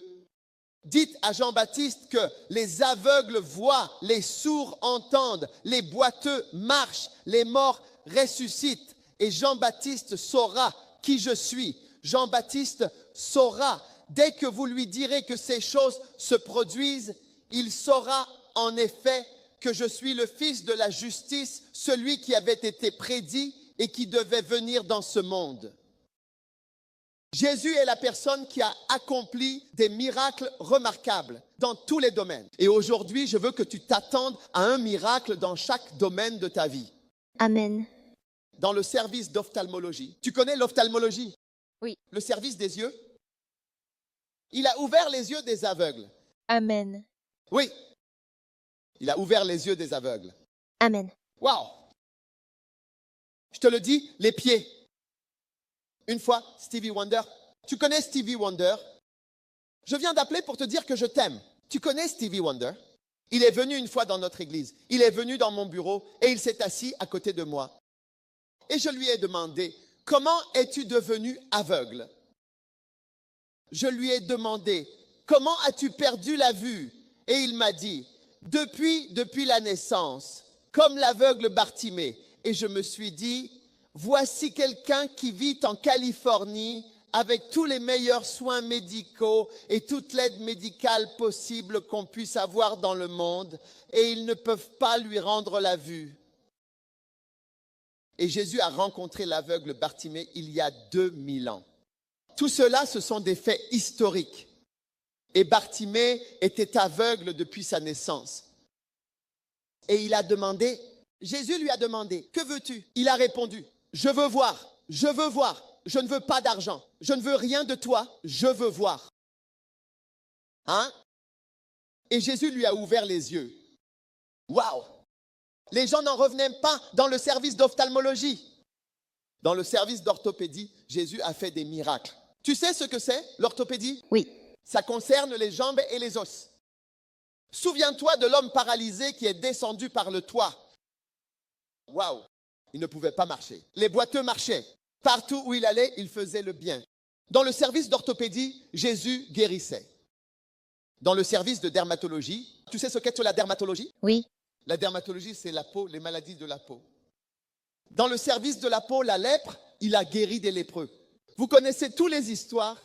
S4: les aveugles voient, les sourds entendent, les boiteux marchent, les morts ressuscitent. Et Jean-Baptiste saura qui je suis. Jean-Baptiste saura, dès que vous lui direz que ces choses se produisent, il saura en effet que je suis le Fils de la justice, celui qui avait été prédit et qui devait venir dans ce monde. Jésus est la personne qui a accompli des miracles remarquables dans tous les domaines. Et aujourd'hui, je veux que tu t'attendes à un miracle dans chaque domaine de ta vie.
S2: Amen.
S4: Dans le service d'ophtalmologie. Tu connais l'ophtalmologie?
S2: Oui.
S4: Le service des yeux? Il a ouvert les yeux des aveugles.
S2: Amen.
S4: Oui. Il a ouvert les yeux des aveugles.
S2: Amen.
S4: Waouh! Je te le dis, les pieds. Une fois, Stevie Wonder. Tu connais Stevie Wonder? Je viens d'appeler pour te dire que je t'aime. Tu connais Stevie Wonder? Il est venu une fois dans notre église. Il est venu dans mon bureau et il s'est assis à côté de moi. Et je lui ai demandé, comment es-tu devenu aveugle? Je lui ai demandé, comment as-tu perdu la vue? Et il m'a dit, depuis la naissance, comme l'aveugle Bartimée. Et je me suis dit, voici quelqu'un qui vit en Californie avec tous les meilleurs soins médicaux et toute l'aide médicale possible qu'on puisse avoir dans le monde, et ils ne peuvent pas lui rendre la vue. Et Jésus a rencontré l'aveugle Bartimée il y a 2000 ans. Tout cela, ce sont des faits historiques. Et Bartimée était aveugle depuis sa naissance. Et il a demandé, Jésus lui a demandé, que veux-tu? Il a répondu, je veux voir, je veux voir, je ne veux pas d'argent, je ne veux rien de toi, je veux voir. Hein? Et Jésus lui a ouvert les yeux. Waouh! Les gens n'en revenaient pas dans le service d'ophtalmologie. Dans le service d'orthopédie, Jésus a fait des miracles. Tu sais ce que c'est, l'orthopédie?
S2: Oui.
S4: Ça concerne les jambes et les os. Souviens-toi de l'homme paralysé qui est descendu par le toit. Waouh! Il ne pouvait pas marcher. Les boiteux marchaient. Partout où il allait, il faisait le bien. Dans le service d'orthopédie, Jésus guérissait. Dans le service de dermatologie, tu sais ce qu'est la dermatologie?
S2: Oui.
S4: La dermatologie, c'est la peau, les maladies de la peau. Dans le service de la peau, la lèpre, il a guéri des lépreux. Vous connaissez toutes les histoires.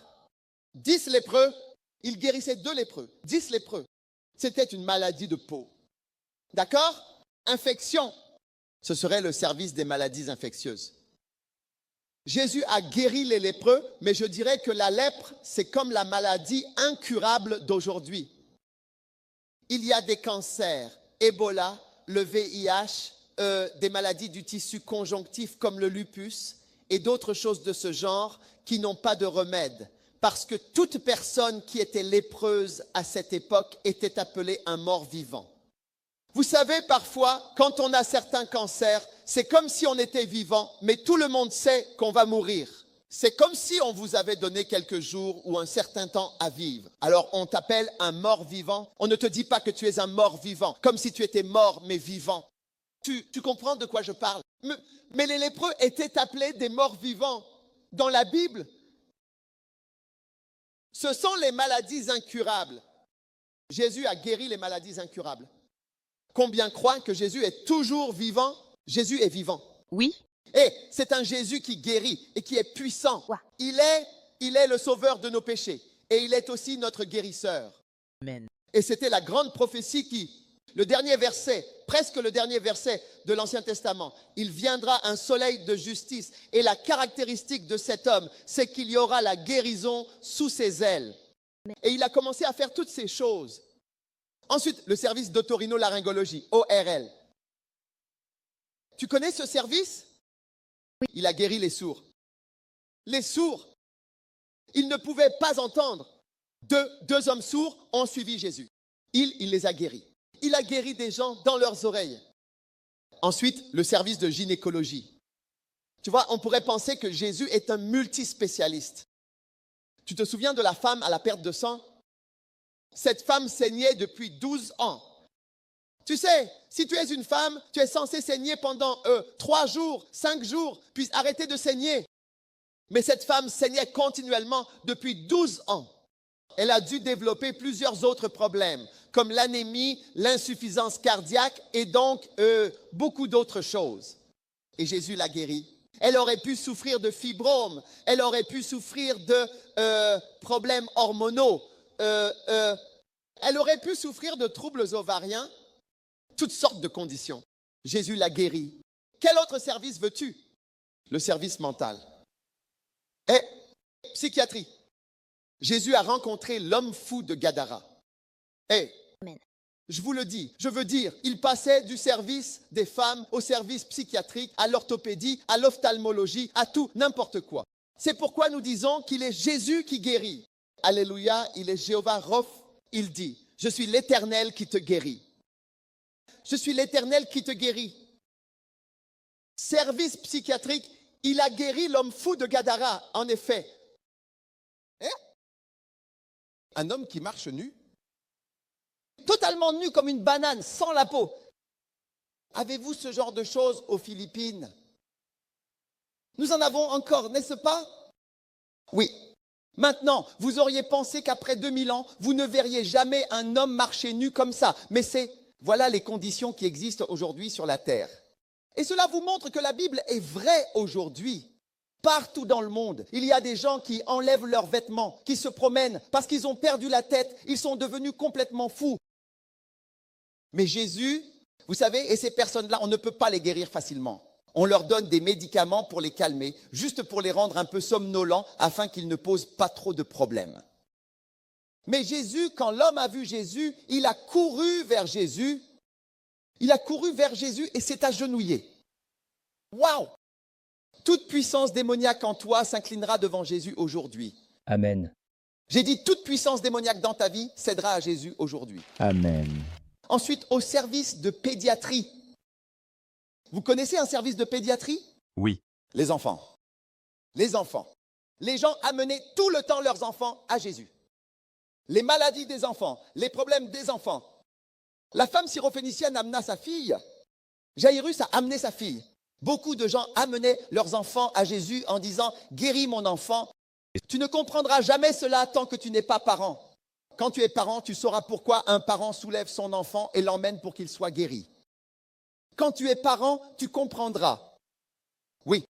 S4: 10 lépreux, il guérissait 2 lépreux. 10 lépreux. C'était une maladie de peau. D'accord? Infection. Ce serait le service des maladies infectieuses. Jésus a guéri les lépreux, mais je dirais que la lèpre, c'est comme la maladie incurable d'aujourd'hui. Il y a des cancers, Ebola, le VIH, des maladies du tissu conjonctif comme le lupus et d'autres choses de ce genre qui n'ont pas de remède. Parce que toute personne qui était lépreuse à cette époque était appelée un mort-vivant. Vous savez, parfois, quand on a certains cancers, c'est comme si on était vivant, mais tout le monde sait qu'on va mourir. C'est comme si on vous avait donné quelques jours ou un certain temps à vivre. Alors on t'appelle un mort-vivant. On ne te dit pas que tu es un mort-vivant, comme si tu étais mort mais vivant. Tu comprends de quoi je parle? Mais les lépreux étaient appelés des morts-vivants. Dans la Bible, ce sont les maladies incurables. Jésus a guéri les maladies incurables. Combien croient que Jésus est toujours vivant? Jésus est vivant.
S2: Oui.
S4: Et c'est un Jésus qui guérit et qui est puissant.
S2: Ouais.
S4: Il est le sauveur de nos péchés. Et il est aussi notre guérisseur.
S7: Amen.
S4: Et c'était la grande prophétie le dernier verset, presque le dernier verset de l'Ancien Testament. Il viendra un soleil de justice. Et la caractéristique de cet homme, c'est qu'il y aura la guérison sous ses ailes. Et il a commencé à faire toutes ces choses. Ensuite, le service d'otorhinolaryngologie, ORL. Tu connais ce service? Oui. Il a guéri les sourds. Les sourds, ils ne pouvaient pas entendre. Deux hommes sourds ont suivi Jésus. Il les a guéris. Il a guéri des gens dans leurs oreilles. Ensuite, le service de gynécologie. Tu vois, on pourrait penser que Jésus est un multispécialiste. Tu te souviens de la femme à la perte de sang? Cette femme saignait depuis 12 ans. Tu sais, si tu es une femme, tu es censée saigner pendant 3 jours, 5 jours, puis arrêter de saigner. Mais cette femme saignait continuellement depuis 12 ans. Elle a dû développer plusieurs autres problèmes, comme l'anémie, l'insuffisance cardiaque et donc beaucoup d'autres choses. Et Jésus l'a guérie. Elle aurait pu souffrir de fibromes, elle aurait pu souffrir de problèmes hormonaux, elle aurait pu souffrir de troubles ovariens, toutes sortes de conditions. Jésus l'a guérie. Quel autre service veux-tu? Le service mental. Et psychiatrie. Jésus a rencontré l'homme fou de Gadara. Et
S2: Amen.
S4: je vous le dis, je veux dire, il passait du service des femmes au service psychiatrique, à l'orthopédie, à l'ophtalmologie, à tout, n'importe quoi. C'est pourquoi nous disons qu'il est Jésus qui guérit. Alléluia, il est Jéhovah Rapha, il dit, je suis l'Éternel qui te guérit. Je suis l'Éternel qui te guérit. Service psychiatrique, il a guéri l'homme fou de Gadara, en effet. Hein? Un homme qui marche nu, totalement nu comme une banane, sans la peau. Avez-vous ce genre de choses aux Philippines? Nous en avons encore, n'est-ce pas? Oui. Maintenant, vous auriez pensé qu'après 2000 ans, vous ne verriez jamais un homme marcher nu comme ça. Mais voilà les conditions qui existent aujourd'hui sur la terre. Et cela vous montre que la Bible est vraie aujourd'hui. Partout dans le monde, il y a des gens qui enlèvent leurs vêtements, qui se promènent parce qu'ils ont perdu la tête, ils sont devenus complètement fous. Mais Jésus, vous savez, et ces personnes-là, on ne peut pas les guérir facilement. On leur donne des médicaments pour les calmer, juste pour les rendre un peu somnolents, afin qu'ils ne posent pas trop de problèmes. Mais Jésus, quand l'homme a vu Jésus, il a couru vers Jésus. Il a couru vers Jésus et s'est agenouillé. Waouh! Toute puissance démoniaque en toi s'inclinera devant Jésus aujourd'hui.
S7: Amen.
S4: J'ai dit toute puissance démoniaque dans ta vie cédera à Jésus aujourd'hui.
S6: Amen.
S4: Ensuite, au service de pédiatrie. Vous connaissez un service de pédiatrie?
S6: Oui.
S4: Les enfants. Les enfants. Les gens amenaient tout le temps leurs enfants à Jésus. Les maladies des enfants, les problèmes des enfants. La femme syrophénicienne amena sa fille. Jaïrus a amené sa fille. Beaucoup de gens amenaient leurs enfants à Jésus en disant « Guéris mon enfant ». Tu ne comprendras jamais cela tant que tu n'es pas parent. Quand tu es parent, tu sauras pourquoi un parent soulève son enfant et l'emmène pour qu'il soit guéri. Quand tu es parent, tu comprendras. Oui,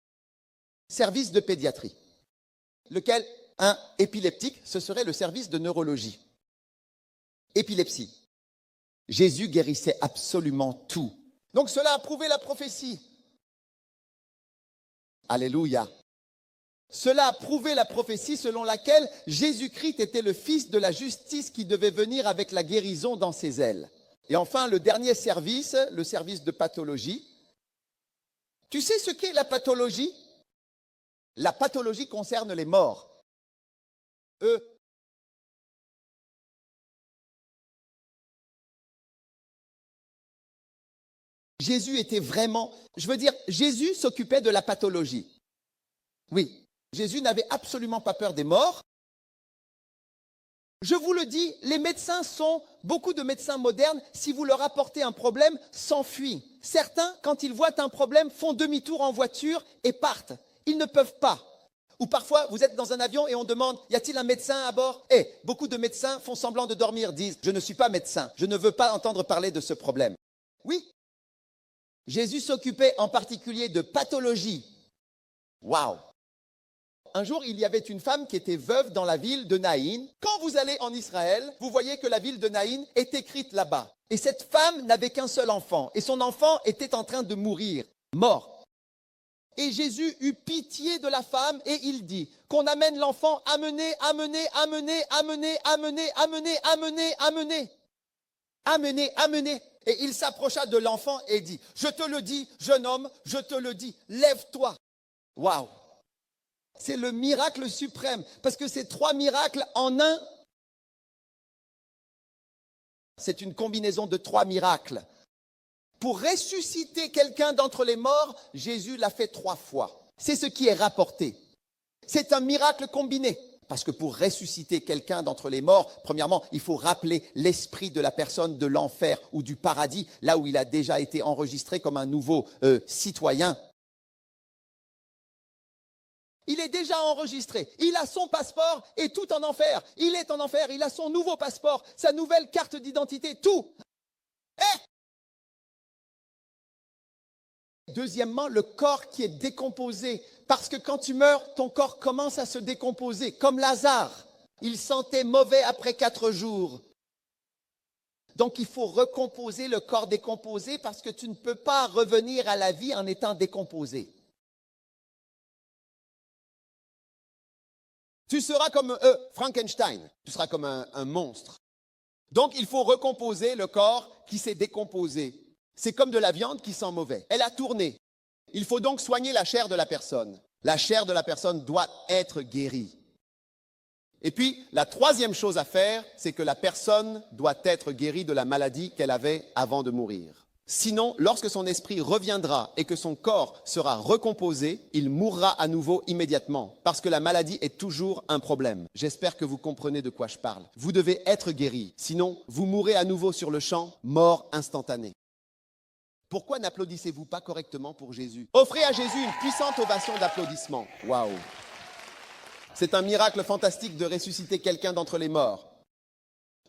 S4: service de pédiatrie. Lequel, un épileptique, ce serait le service de neurologie. Épilepsie. Jésus guérissait absolument tout. Donc cela a prouvé la prophétie. Alléluia. Cela a prouvé la prophétie selon laquelle Jésus-Christ était le Fils de la justice qui devait venir avec la guérison dans ses ailes. Et enfin, le dernier service, le service de pathologie. Tu sais ce qu'est la pathologie? La pathologie concerne les morts. Jésus était vraiment, Jésus s'occupait de la pathologie. Oui, Jésus n'avait absolument pas peur des morts. Je vous le dis, les médecins beaucoup de médecins modernes, si vous leur apportez un problème, s'enfuient. Certains, quand ils voient un problème, font demi-tour en voiture et partent. Ils ne peuvent pas. Ou parfois, vous êtes dans un avion et on demande, y a-t-il un médecin à bord? Beaucoup de médecins font semblant de dormir, disent, je ne suis pas médecin, je ne veux pas entendre parler de ce problème. Oui, Jésus s'occupait en particulier de pathologie. Waouh! Un jour, il y avait une femme qui était veuve dans la ville de Naïn. Quand vous allez en Israël, vous voyez que la ville de Naïn est écrite là-bas. Et cette femme n'avait qu'un seul enfant. Et son enfant était en train de mourir, mort. Et Jésus eut pitié de la femme et il dit qu'on amène l'enfant, amenez. Et il s'approcha de l'enfant et dit, je te le dis, jeune homme, je te le dis, lève-toi. Waouh! C'est le miracle suprême, parce que c'est 3 miracles en un. C'est une combinaison de 3 miracles. Pour ressusciter quelqu'un d'entre les morts, Jésus l'a fait 3 fois. C'est ce qui est rapporté. C'est un miracle combiné. Parce que pour ressusciter quelqu'un d'entre les morts, premièrement, il faut rappeler l'esprit de la personne de l'enfer ou du paradis, là où il a déjà été enregistré comme un nouveau citoyen. Il est déjà enregistré, il a son passeport et tout en enfer. Il est en enfer, il a son nouveau passeport, sa nouvelle carte d'identité, tout. Deuxièmement, le corps qui est décomposé. Parce que quand tu meurs, ton corps commence à se décomposer. Comme Lazare, il sentait mauvais après 4 jours. Donc il faut recomposer le corps décomposé parce que tu ne peux pas revenir à la vie en étant décomposé. Tu seras comme Frankenstein, tu seras comme un monstre. Donc il faut recomposer le corps qui s'est décomposé. C'est comme de la viande qui sent mauvais. Elle a tourné. Il faut donc soigner la chair de la personne. La chair de la personne doit être guérie. Et puis, la troisième chose à faire, c'est que la personne doit être guérie de la maladie qu'elle avait avant de mourir. Sinon, lorsque son esprit reviendra et que son corps sera recomposé, il mourra à nouveau immédiatement, parce que la maladie est toujours un problème. J'espère que vous comprenez de quoi je parle. Vous devez être guéri, sinon vous mourrez à nouveau sur le champ, mort instantanée. Pourquoi n'applaudissez-vous pas correctement pour Jésus? Offrez à Jésus une puissante ovation d'applaudissements. Waouh! C'est un miracle fantastique de ressusciter quelqu'un d'entre les morts.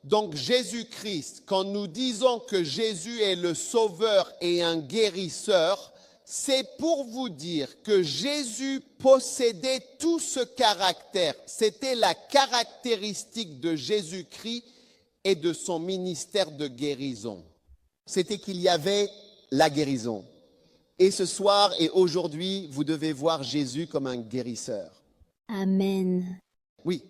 S4: Donc Jésus-Christ, quand nous disons que Jésus est le sauveur et un guérisseur, c'est pour vous dire que Jésus possédait tout ce caractère. C'était la caractéristique de Jésus-Christ et de son ministère de guérison. C'était qu'il y avait la guérison. Et ce soir et aujourd'hui, vous devez voir Jésus comme un guérisseur.
S2: Amen.
S4: Oui.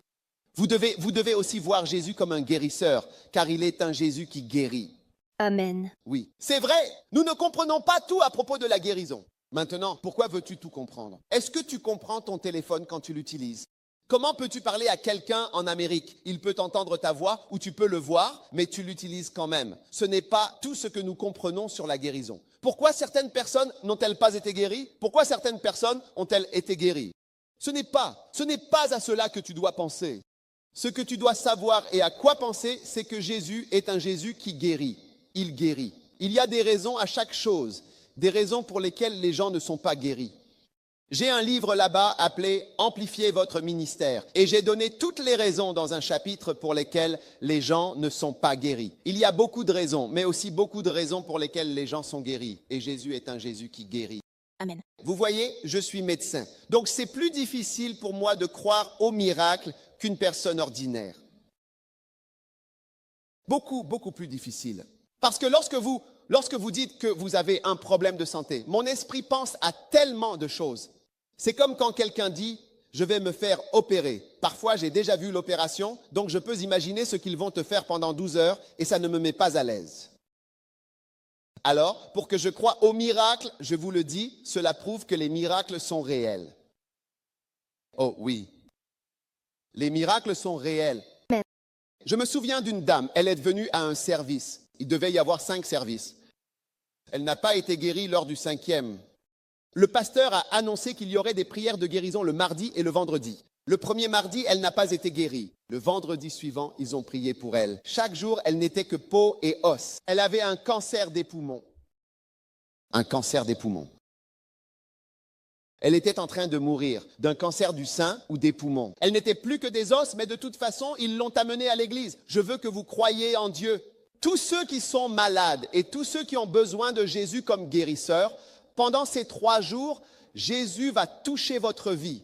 S4: Vous devez aussi voir Jésus comme un guérisseur, car il est un Jésus qui guérit.
S2: Amen.
S4: Oui. C'est vrai, nous ne comprenons pas tout à propos de la guérison. Maintenant, pourquoi veux-tu tout comprendre? Est-ce que tu comprends ton téléphone quand tu l'utilises? Comment peux-tu parler à quelqu'un en Amérique? Il peut entendre ta voix ou tu peux le voir, mais tu l'utilises quand même. Ce n'est pas tout ce que nous comprenons sur la guérison. Pourquoi certaines personnes n'ont-elles pas été guéries? Pourquoi certaines personnes ont-elles été guéries? Ce n'est pas à cela que tu dois penser. Ce que tu dois savoir et à quoi penser, c'est que Jésus est un Jésus qui guérit. Il guérit. Il y a des raisons à chaque chose, des raisons pour lesquelles les gens ne sont pas guéris. J'ai un livre là-bas appelé « Amplifiez votre ministère » et j'ai donné toutes les raisons dans un chapitre pour lesquelles les gens ne sont pas guéris. Il y a beaucoup de raisons, mais aussi beaucoup de raisons pour lesquelles les gens sont guéris. Et Jésus est un Jésus qui guérit.
S2: Amen.
S4: Vous voyez, je suis médecin. Donc c'est plus difficile pour moi de croire au miracle qu'une personne ordinaire. Beaucoup, beaucoup plus difficile. Parce que lorsque vous dites que vous avez un problème de santé, mon esprit pense à tellement de choses. C'est comme quand quelqu'un dit « je vais me faire opérer ». Parfois, j'ai déjà vu l'opération, donc je peux imaginer ce qu'ils vont te faire pendant 12 heures et ça ne me met pas à l'aise. Alors, pour que je croie au miracle, je vous le dis, cela prouve que les miracles sont réels. Oh oui, les miracles sont réels. Je me souviens d'une dame, elle est venue à un service. Il devait y avoir 5 services. Elle n'a pas été guérie lors du 5e. Le pasteur a annoncé qu'il y aurait des prières de guérison le mardi et le vendredi. Le premier mardi, elle n'a pas été guérie. Le vendredi suivant, ils ont prié pour elle. Chaque jour, elle n'était que peau et os. Elle avait un cancer des poumons. Un cancer des poumons. Elle était en train de mourir d'un cancer du sein ou des poumons. Elle n'était plus que des os, mais de toute façon, ils l'ont amenée à l'église. Je veux que vous croyiez en Dieu. Tous ceux qui sont malades et tous ceux qui ont besoin de Jésus comme guérisseur, pendant ces 3 jours, Jésus va toucher votre vie.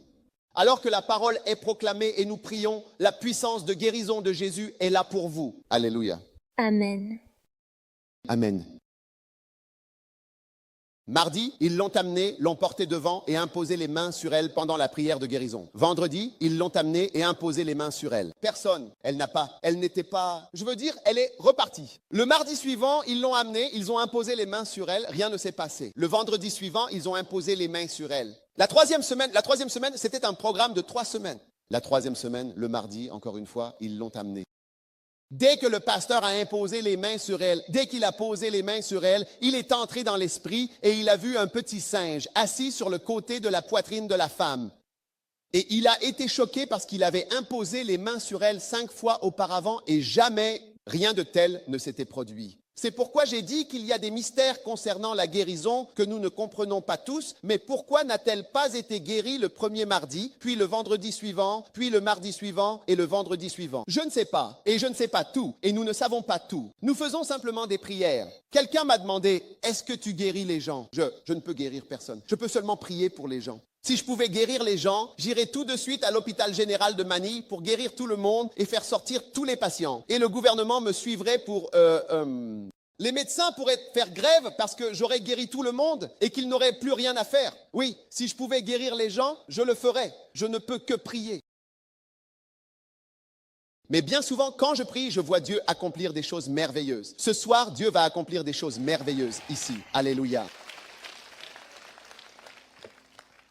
S4: Alors que la parole est proclamée et nous prions, la puissance de guérison de Jésus est là pour vous. Alléluia.
S2: Amen.
S4: Amen. Mardi, ils l'ont amenée, l'ont portée devant et imposé les mains sur elle pendant la prière de guérison. Vendredi, ils l'ont amenée et imposé les mains sur elle. Personne, elle n'était pas, elle est repartie. Le mardi suivant, ils l'ont amenée, ils ont imposé les mains sur elle, rien ne s'est passé. Le vendredi suivant, ils ont imposé les mains sur elle. La troisième semaine, c'était un programme de 3 semaines. La 3e semaine, le mardi, encore une fois, ils l'ont amenée. Dès que le pasteur a imposé les mains sur elle, dès qu'il a posé les mains sur elle, il est entré dans l'esprit et il a vu un petit singe assis sur le côté de la poitrine de la femme.
S9: Et il a été choqué parce qu'il avait imposé les mains sur elle 5 fois auparavant et jamais rien de tel ne s'était produit. C'est pourquoi j'ai dit qu'il y a des mystères concernant la guérison que nous ne comprenons pas tous, mais pourquoi n'a-t-elle pas été guérie le premier mardi, puis le vendredi suivant, puis le mardi suivant et le vendredi suivant? Je ne sais pas, et je ne sais pas tout, et nous ne savons pas tout. Nous faisons simplement des prières. Quelqu'un m'a demandé, est-ce que tu guéris les gens? Je ne peux guérir personne. Je peux seulement prier pour les gens. Si je pouvais guérir les gens, j'irais tout de suite à l'hôpital général de Manille pour guérir tout le monde et faire sortir tous les patients. Et le gouvernement me suivrait pour... Les médecins pourraient faire grève parce que j'aurais guéri tout le monde et qu'ils n'auraient plus rien à faire. Oui, si je pouvais guérir les gens, je le ferais. Je ne peux que prier. Mais bien souvent, quand je prie, je vois Dieu accomplir des choses merveilleuses. Ce soir, Dieu va accomplir des choses merveilleuses ici. Alléluia.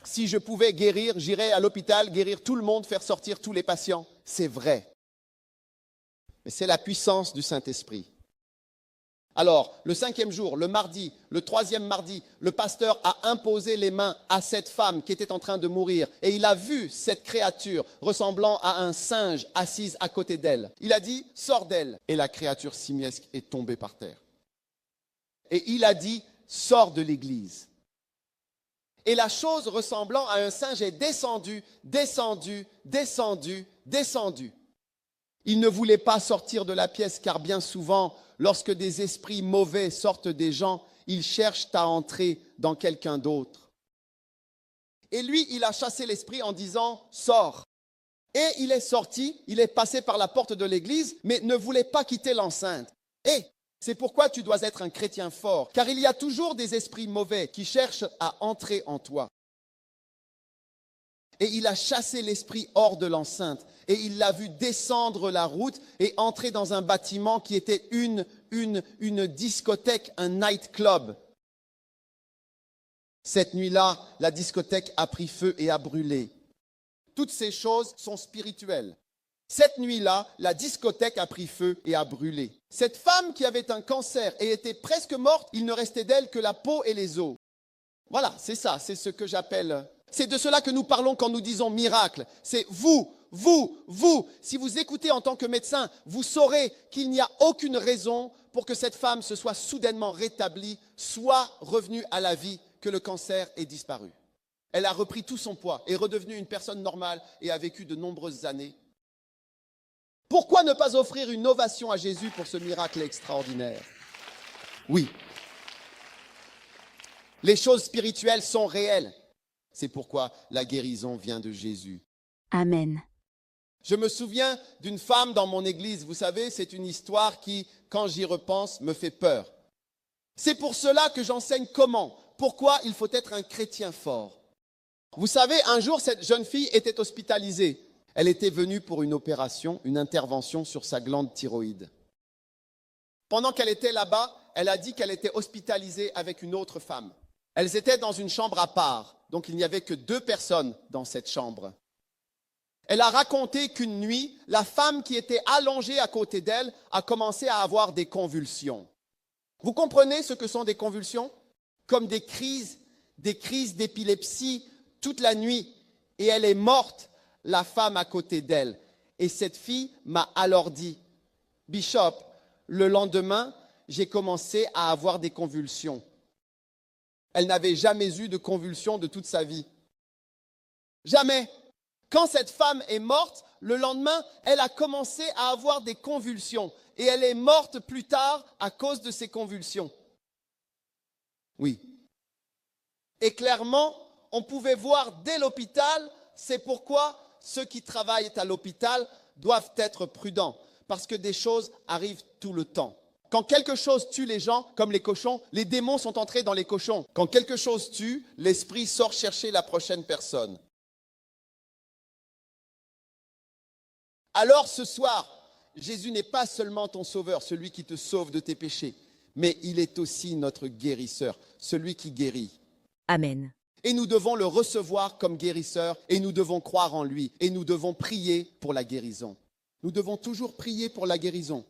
S9: Si je pouvais guérir, j'irais à l'hôpital, guérir tout le monde, faire sortir tous les patients. C'est vrai. Mais c'est la puissance du Saint-Esprit. Alors, le 5e jour, le mardi, le 3e mardi, le pasteur a imposé les mains à cette femme qui était en train de mourir. Et il a vu cette créature ressemblant à un singe assise à côté d'elle. Il a dit, sors d'elle. Et la créature simiesque est tombée par terre. Et il a dit, sors de l'église. Et la chose ressemblant à un singe est descendue, descendue, descendue, descendue. Il ne voulait pas sortir de la pièce car bien souvent, lorsque des esprits mauvais sortent des gens, ils cherchent à entrer dans quelqu'un d'autre. Et lui, il a chassé l'esprit en disant « Sors ». Et il est sorti, il est passé par la porte de l'église, mais ne voulait pas quitter l'enceinte. Et c'est pourquoi tu dois être un chrétien fort, car il y a toujours des esprits mauvais qui cherchent à entrer en toi. Et il a chassé l'esprit hors de l'enceinte. Et il l'a vu descendre la route et entrer dans un bâtiment qui était une discothèque, un nightclub. Cette nuit-là, la discothèque a pris feu et a brûlé. Toutes ces choses sont spirituelles. Cette nuit-là, la discothèque a pris feu et a brûlé. Cette femme qui avait un cancer et était presque morte, il ne restait d'elle que la peau et les os. Voilà, c'est ça, c'est ce que j'appelle... C'est de cela que nous parlons quand nous disons miracle. C'est vous. Si vous écoutez en tant que médecin, vous saurez qu'il n'y a aucune raison pour que cette femme se soit soudainement rétablie, soit revenue à la vie, que le cancer ait disparu. Elle a repris tout son poids, est redevenue une personne normale et a vécu de nombreuses années. Pourquoi ne pas offrir une ovation à Jésus pour ce miracle extraordinaire? Oui. Les choses spirituelles sont réelles. C'est pourquoi la guérison vient de Jésus.
S2: Amen.
S9: Je me souviens d'une femme dans mon église. Vous savez, c'est une histoire qui, quand j'y repense, me fait peur. C'est pour cela que j'enseigne pourquoi il faut être un chrétien fort. Vous savez, un jour, cette jeune fille était hospitalisée. Elle était venue pour une opération, une intervention sur sa glande thyroïde. Pendant qu'elle était là-bas, elle a dit qu'elle était hospitalisée avec une autre femme. Elles étaient dans une chambre à part, donc il n'y avait que 2 personnes dans cette chambre. Elle a raconté qu'une nuit, la femme qui était allongée à côté d'elle a commencé à avoir des convulsions. Vous comprenez ce que sont des convulsions? Comme des crises d'épilepsie toute la nuit. Et elle est morte, la femme à côté d'elle. Et cette fille m'a alors dit, Bishop, le lendemain, j'ai commencé à avoir des convulsions. Elle n'avait jamais eu de convulsions de toute sa vie. Jamais. Quand cette femme est morte, le lendemain, elle a commencé à avoir des convulsions. Et elle est morte plus tard à cause de ces convulsions. Oui. Et clairement, on pouvait voir dès l'hôpital, c'est pourquoi ceux qui travaillent à l'hôpital doivent être prudents. Parce que des choses arrivent tout le temps. Quand quelque chose tue les gens, comme les cochons, les démons sont entrés dans les cochons. Quand quelque chose tue, l'esprit sort chercher la prochaine personne. Alors ce soir, Jésus n'est pas seulement ton sauveur, celui qui te sauve de tes péchés, mais il est aussi notre guérisseur, celui qui guérit.
S2: Amen.
S9: Et nous devons le recevoir comme guérisseur et nous devons croire en lui et nous devons prier pour la guérison. Nous devons toujours prier pour la guérison.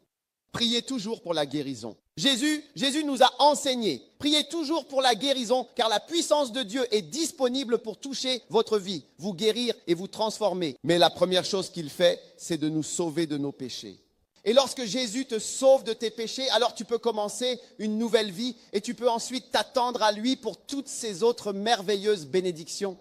S9: Priez toujours pour la guérison. Jésus nous a enseigné, priez toujours pour la guérison, car la puissance de Dieu est disponible pour toucher votre vie, vous guérir et vous transformer. Mais la première chose qu'il fait, c'est de nous sauver de nos péchés. Et lorsque Jésus te sauve de tes péchés, alors tu peux commencer une nouvelle vie et tu peux ensuite t'attendre à lui pour toutes ces autres merveilleuses bénédictions.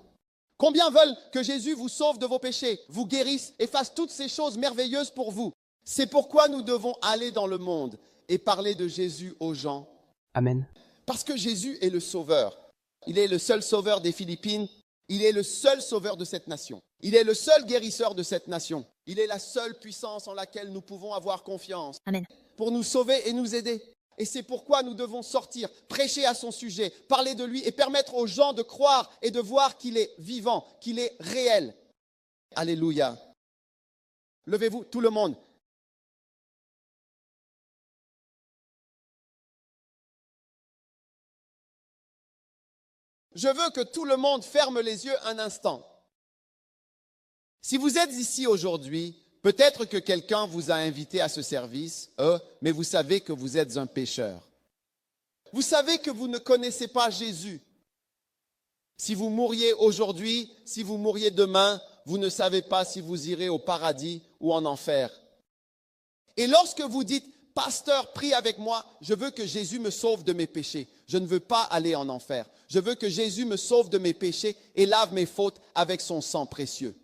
S9: Combien veulent que Jésus vous sauve de vos péchés, vous guérisse et fasse toutes ces choses merveilleuses pour vous? C'est pourquoi nous devons aller dans le monde et parler de Jésus aux gens.
S7: Amen.
S9: Parce que Jésus est le sauveur. Il est le seul sauveur des Philippines. Il est le seul sauveur de cette nation. Il est le seul guérisseur de cette nation. Il est la seule puissance en laquelle nous pouvons avoir confiance.
S2: Amen.
S9: Pour nous sauver et nous aider. Et c'est pourquoi nous devons sortir, prêcher à son sujet, parler de lui et permettre aux gens de croire et de voir qu'il est vivant, qu'il est réel. Alléluia. Levez-vous, tout le monde. Je veux que tout le monde ferme les yeux un instant. Si vous êtes ici aujourd'hui, peut-être que quelqu'un vous a invité à ce service, mais vous savez que vous êtes un pécheur. Vous savez que vous ne connaissez pas Jésus. Si vous mouriez aujourd'hui, si vous mouriez demain, vous ne savez pas si vous irez au paradis ou en enfer. Et lorsque vous dites, pasteur, prie avec moi, je veux que Jésus me sauve de mes péchés. Je ne veux pas aller en enfer. Je veux que Jésus me sauve de mes péchés et lave mes fautes avec son sang précieux.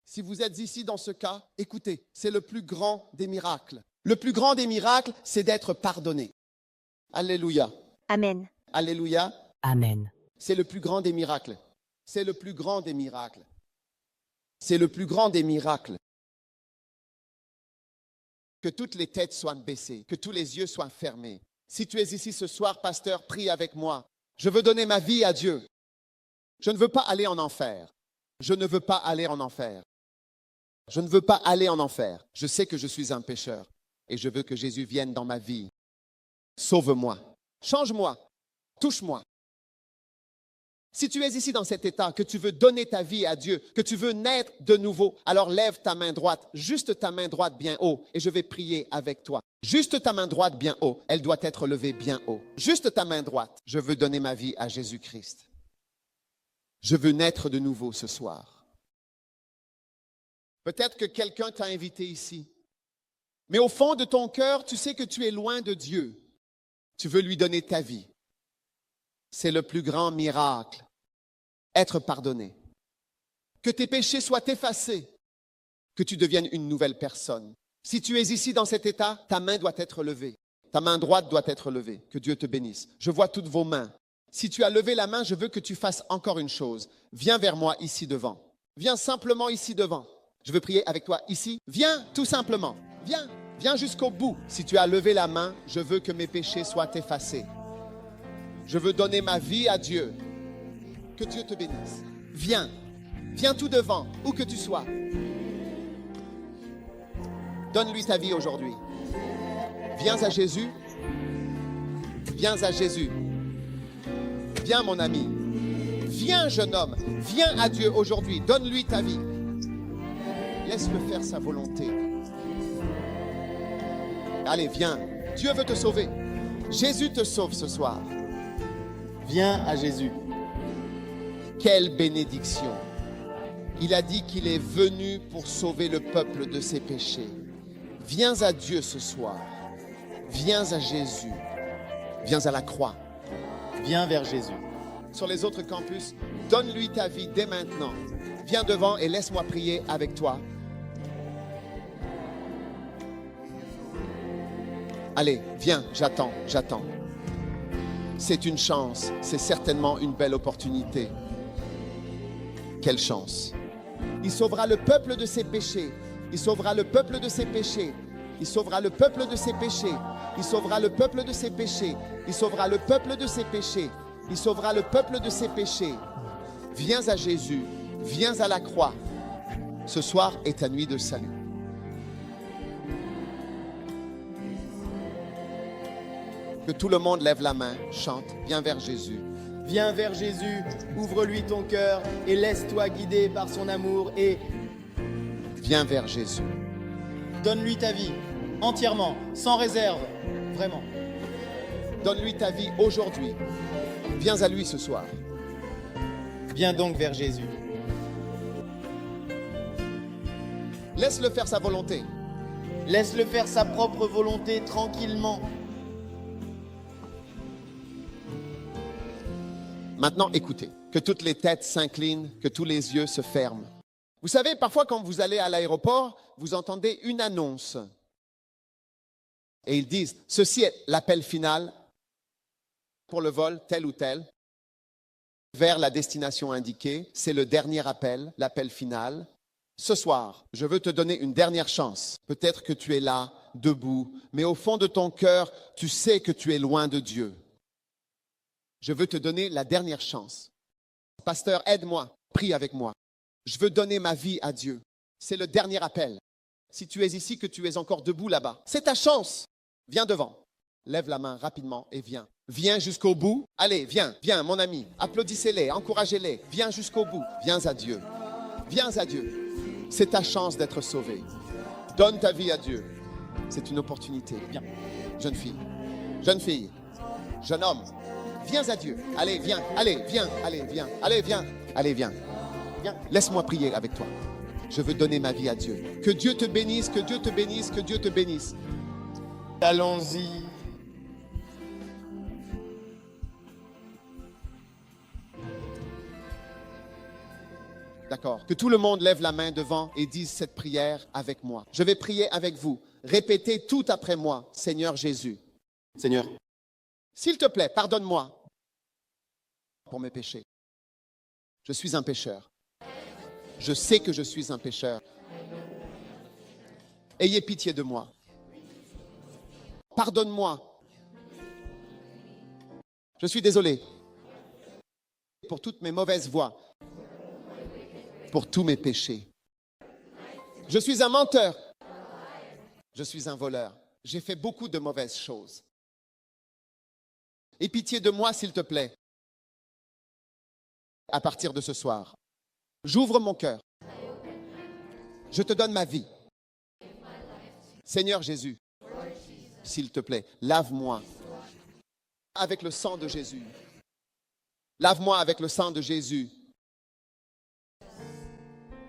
S9: Si vous êtes ici dans ce cas, écoutez, c'est le plus grand des miracles. Le plus grand des miracles, c'est d'être pardonné. Alléluia.
S2: Amen.
S9: Alléluia.
S7: Amen.
S9: C'est le plus grand des miracles. C'est le plus grand des miracles. C'est le plus grand des miracles. Que toutes les têtes soient baissées, que tous les yeux soient fermés. Si tu es ici ce soir, pasteur, prie avec moi. Je veux donner ma vie à Dieu. Je ne veux pas aller en enfer. Je ne veux pas aller en enfer. Je ne veux pas aller en enfer. Je sais que je suis un pécheur et je veux que Jésus vienne dans ma vie. Sauve-moi. Change-moi. Touche-moi. Si tu es ici dans cet état, que tu veux donner ta vie à Dieu, que tu veux naître de nouveau, alors lève ta main droite, juste ta main droite bien haut, et je vais prier avec toi. Juste ta main droite bien haut, elle doit être levée bien haut. Juste ta main droite, je veux donner ma vie à Jésus-Christ. Je veux naître de nouveau ce soir. Peut-être que quelqu'un t'a invité ici, mais au fond de ton cœur, tu sais que tu es loin de Dieu. Tu veux lui donner ta vie. C'est le plus grand miracle. Être pardonné. Que tes péchés soient effacés. Que tu deviennes une nouvelle personne. Si tu es ici dans cet état, ta main doit être levée. Ta main droite doit être levée. Que Dieu te bénisse. Je vois toutes vos mains. Si tu as levé la main, je veux que tu fasses encore une chose. Viens vers moi ici devant. Viens simplement ici devant. Je veux prier avec toi ici. Viens tout simplement. Viens. Viens jusqu'au bout. Si tu as levé la main, je veux que mes péchés soient effacés. Je veux donner ma vie à Dieu. Que Dieu te bénisse. Viens. Viens tout devant, où que tu sois. Donne-lui ta vie aujourd'hui. Viens à Jésus. Viens à Jésus. Viens mon ami. Viens jeune homme. Viens à Dieu aujourd'hui. Donne-lui ta vie. Laisse-le faire sa volonté. Allez, viens. Dieu veut te sauver. Jésus te sauve ce soir. Viens à Jésus. Quelle bénédiction. Il a dit qu'il est venu pour sauver le peuple de ses péchés. Viens à Dieu ce soir. Viens à Jésus. Viens à la croix. Viens vers Jésus. Sur les autres campus, donne-lui ta vie dès maintenant. Viens devant et laisse-moi prier avec toi. Allez, viens, j'attends. C'est une chance, c'est certainement une belle opportunité. Quelle chance. Il sauvera le peuple de ses péchés. Il sauvera le peuple de ses péchés. Il sauvera le peuple de ses péchés. Il sauvera le peuple de ses péchés. Il sauvera le peuple de ses péchés. Il sauvera le peuple de ses péchés. Viens à Jésus. Viens à la croix. Ce soir est ta nuit de salut. Que tout le monde lève la main, chante, viens vers Jésus.
S10: Viens vers Jésus, ouvre-lui ton cœur et laisse-toi guider par son amour et...
S9: Viens vers Jésus.
S10: Donne-lui ta vie, entièrement, sans réserve, vraiment.
S9: Donne-lui ta vie aujourd'hui. Viens à lui ce soir.
S10: Viens donc vers Jésus.
S9: Laisse-le faire sa volonté.
S10: Laisse-le faire sa propre volonté tranquillement.
S9: Maintenant, écoutez, que toutes les têtes s'inclinent, que tous les yeux se ferment. Vous savez, parfois quand vous allez à l'aéroport, vous entendez une annonce. Et ils disent, ceci est l'appel final pour le vol tel ou tel, vers la destination indiquée. C'est le dernier appel, l'appel final. Ce soir, je veux te donner une dernière chance. Peut-être que tu es là, debout, mais au fond de ton cœur, tu sais que tu es loin de Dieu. Je veux te donner la dernière chance. Pasteur, aide-moi, prie avec moi. Je veux donner ma vie à Dieu. C'est le dernier appel. Si tu es ici, que tu es encore debout là-bas, c'est ta chance. Viens devant. Lève la main rapidement et viens. Viens jusqu'au bout. Allez, viens, viens, mon ami. Applaudissez-les, encouragez-les. Viens jusqu'au bout. Viens à Dieu. Viens à Dieu. C'est ta chance d'être sauvé. Donne ta vie à Dieu. C'est une opportunité. Viens. Jeune fille, jeune homme. Viens à Dieu. Allez, viens, allez, viens, allez, viens, allez, viens, allez, viens. Viens. Laisse-moi prier avec toi. Je veux donner ma vie à Dieu. Que Dieu te bénisse, que Dieu te bénisse, que Dieu te bénisse.
S10: Allons-y.
S9: D'accord. Que tout le monde lève la main devant et dise cette prière avec moi. Je vais prier avec vous. Répétez tout après moi. Seigneur Jésus.
S8: Seigneur,
S9: S'il te plaît, pardonne-moi pour mes péchés. Je suis un pécheur. Je sais que je suis un pécheur. Ayez pitié de moi. Pardonne-moi. Je suis désolé pour toutes mes mauvaises voies, pour tous mes péchés. Je suis un menteur. Je suis un voleur. J'ai fait beaucoup de mauvaises choses. Aie pitié de moi, s'il te plaît. À partir de ce soir, j'ouvre mon cœur. Je te donne ma vie. Seigneur Jésus, s'il te plaît, lave-moi avec le sang de Jésus. Lave-moi avec le sang de Jésus.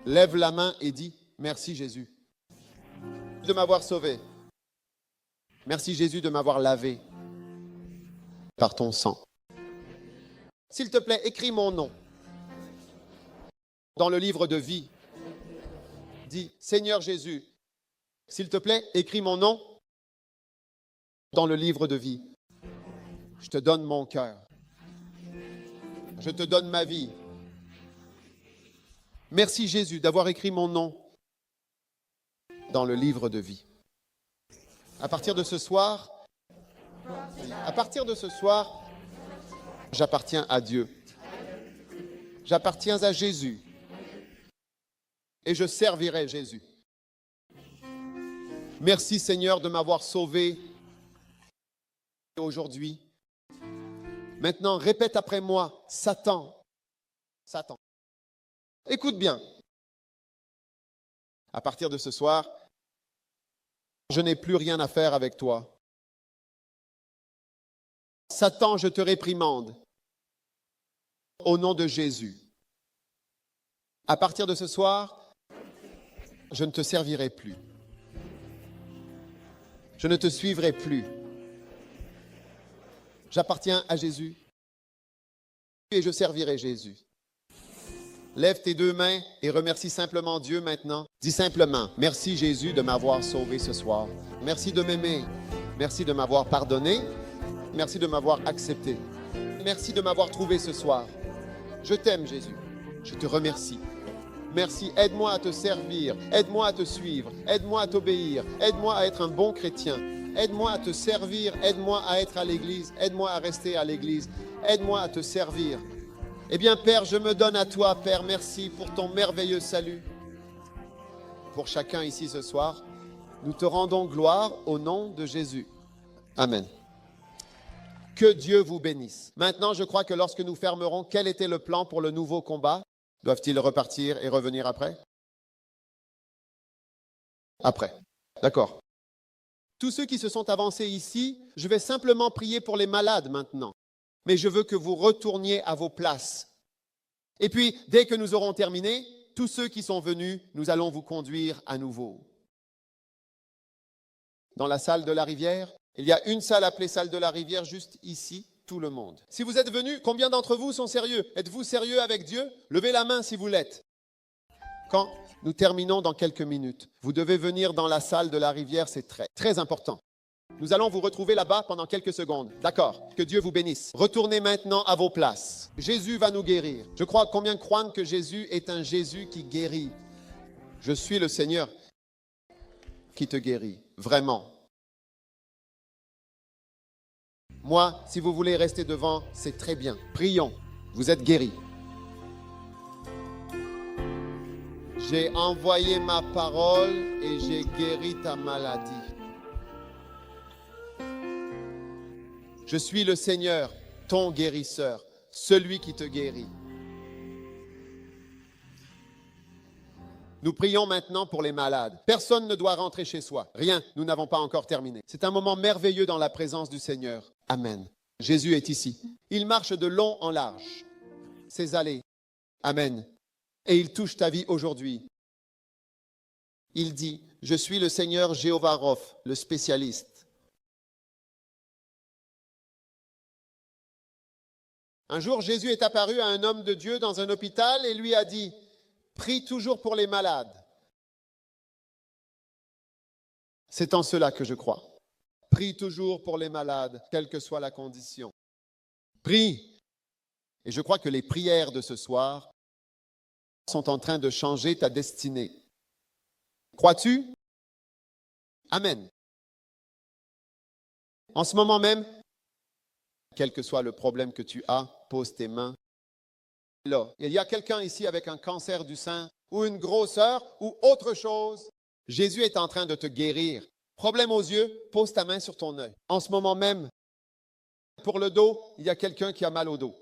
S9: Lève la main et dis, merci Jésus de m'avoir sauvé. Merci Jésus de m'avoir lavé par ton sang. S'il te plaît, écris mon nom dans le livre de vie. Dis, Seigneur Jésus, s'il te plaît, écris mon nom dans le livre de vie. Je te donne mon cœur. Je te donne ma vie. Merci Jésus d'avoir écrit mon nom dans le livre de vie. À partir de ce soir, j'appartiens à Dieu. J'appartiens à Jésus. Et je servirai Jésus. Merci Seigneur de m'avoir sauvé aujourd'hui. Maintenant, répète après moi, Satan. Satan. Écoute bien. À partir de ce soir, je n'ai plus rien à faire avec toi. Satan, je te réprimande au nom de Jésus. À partir de ce soir, je ne te servirai plus. Je ne te suivrai plus. J'appartiens à Jésus et je servirai Jésus. Lève tes deux mains et remercie simplement Dieu maintenant. Dis simplement, merci Jésus de m'avoir sauvé ce soir. Merci de m'aimer. Merci de m'avoir pardonné. Merci de m'avoir accepté. Merci de m'avoir trouvé ce soir. Je t'aime Jésus. Je te remercie. Merci, aide-moi à te servir. Aide-moi à te suivre. Aide-moi à t'obéir. Aide-moi à être un bon chrétien. Aide-moi à te servir. Aide-moi à être à l'église. Aide-moi à rester à l'église. Aide-moi à te servir. Eh bien, Père, je me donne à toi, Père. Merci pour ton merveilleux salut. Pour chacun ici ce soir, nous te rendons gloire au nom de Jésus. Amen. Que Dieu vous bénisse. Maintenant, je crois que lorsque nous fermerons, quel était le plan pour le nouveau combat? Doivent-ils repartir et revenir après? Après. D'accord. Tous ceux qui se sont avancés ici, je vais simplement prier pour les malades maintenant. Mais je veux que vous retourniez à vos places. Et puis, dès que nous aurons terminé, tous ceux qui sont venus, nous allons vous conduire à nouveau. Dans la salle de la rivière, il y a une salle appelée salle de la rivière juste ici, tout le monde. Si vous êtes venus, combien d'entre vous sont sérieux? Êtes-vous sérieux avec Dieu? Levez la main si vous l'êtes. Quand nous terminons dans quelques minutes, vous devez venir dans la salle de la rivière, c'est très, très important. Nous allons vous retrouver là-bas pendant quelques secondes. D'accord? Que Dieu vous bénisse. Retournez maintenant à vos places. Jésus va nous guérir. Je crois combien croient que Jésus est un Jésus qui guérit. Je suis le Seigneur qui te guérit. Vraiment. Moi, si vous voulez rester devant, c'est très bien. Prions. Vous êtes guéris. J'ai envoyé ma parole et j'ai guéri ta maladie. Je suis le Seigneur, ton guérisseur, celui qui te guérit. Nous prions maintenant pour les malades. Personne ne doit rentrer chez soi. Rien, nous n'avons pas encore terminé. C'est un moment merveilleux dans la présence du Seigneur. Amen. Jésus est ici. Il marche de long en large. Ses allées. Amen. Et il touche ta vie aujourd'hui. Il dit, je suis le Seigneur Jéhovah Rapha, le spécialiste. Un jour, Jésus est apparu à un homme de Dieu dans un hôpital et lui a dit, prie toujours pour les malades. C'est en cela que je crois. Prie toujours pour les malades, quelle que soit la condition. Prie. Et je crois que les prières de ce soir sont en train de changer ta destinée. Crois-tu? Amen. En ce moment même, quel que soit le problème que tu as, pose tes mains. Là, il y a quelqu'un ici avec un cancer du sein ou une grosseur ou autre chose. Jésus est en train de te guérir. Problème aux yeux, pose ta main sur ton œil. En ce moment même, pour le dos, il y a quelqu'un qui a mal au dos.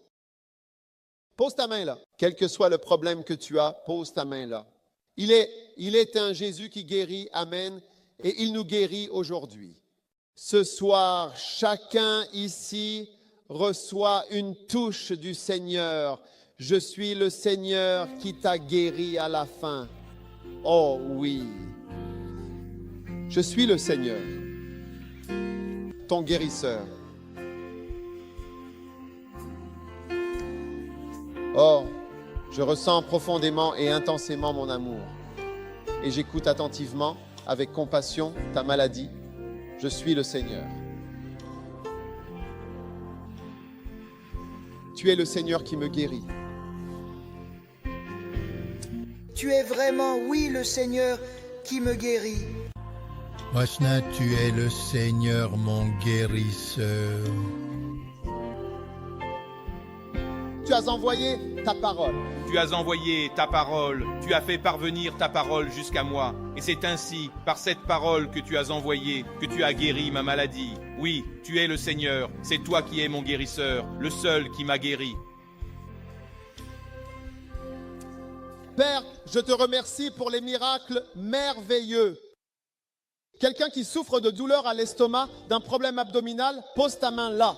S9: Pose ta main là. Quel que soit le problème que tu as, pose ta main là. Il est un Jésus qui guérit, amen, et il nous guérit aujourd'hui. Ce soir, chacun ici reçoit une touche du Seigneur. Je suis le Seigneur qui t'a guéri à la fin. Oh oui. Je suis le Seigneur, ton guérisseur. Oh, je ressens profondément et intensément mon amour. Et j'écoute attentivement, avec compassion, ta maladie. Je suis le Seigneur. Tu es le Seigneur qui me guérit.
S11: Tu es vraiment, oui, le Seigneur qui me guérit.
S12: Rachna, tu es le Seigneur, mon guérisseur.
S9: Tu as envoyé ta parole.
S13: Tu as envoyé ta parole, tu as fait parvenir ta parole jusqu'à moi. Et c'est ainsi, par cette parole que tu as envoyée, que tu as guéri ma maladie. Oui, tu es le Seigneur, c'est toi qui es mon guérisseur, le seul qui m'a guéri.
S9: Père, je te remercie pour les miracles merveilleux. Quelqu'un qui souffre de douleur à l'estomac, d'un problème abdominal, pose ta main là.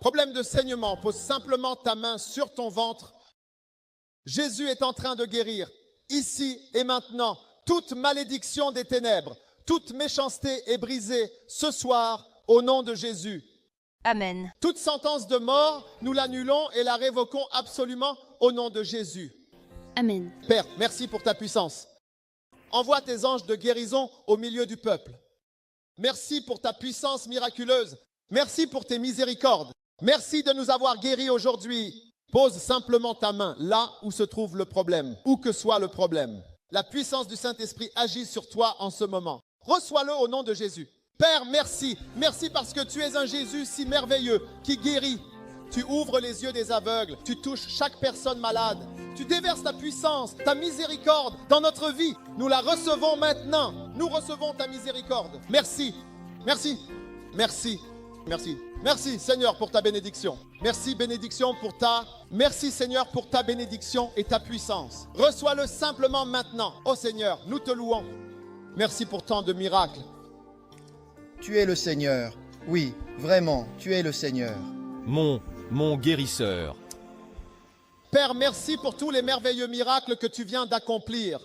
S9: Problème de saignement, pose simplement ta main sur ton ventre. Jésus est en train de guérir, ici et maintenant, toute malédiction des ténèbres, toute méchanceté est brisée ce soir au nom de Jésus.
S2: Amen.
S9: Toute sentence de mort, nous l'annulons et la révoquons absolument au nom de Jésus.
S2: Amen.
S9: Père, merci pour ta puissance. Envoie tes anges de guérison au milieu du peuple. Merci pour ta puissance miraculeuse. Merci pour tes miséricordes. Merci de nous avoir guéris aujourd'hui. Pose simplement ta main là où se trouve le problème, où que soit le problème. La puissance du Saint-Esprit agit sur toi en ce moment. Reçois-le au nom de Jésus. Père, merci. Merci parce que tu es un Jésus si merveilleux qui guérit. Tu ouvres les yeux des aveugles. Tu touches chaque personne malade. Tu déverses ta puissance, ta miséricorde dans notre vie. Nous la recevons maintenant. Nous recevons ta miséricorde. Merci. Merci. Merci. Merci. Merci Seigneur pour ta bénédiction. Merci bénédiction pour ta... Merci Seigneur pour ta bénédiction et ta puissance. Reçois-le simplement maintenant. Oh Seigneur, nous te louons. Merci pour tant de miracles.
S10: Tu es le Seigneur. Oui, vraiment, tu es le Seigneur.
S13: Mon guérisseur.
S9: Père, merci pour tous les merveilleux miracles que tu viens d'accomplir.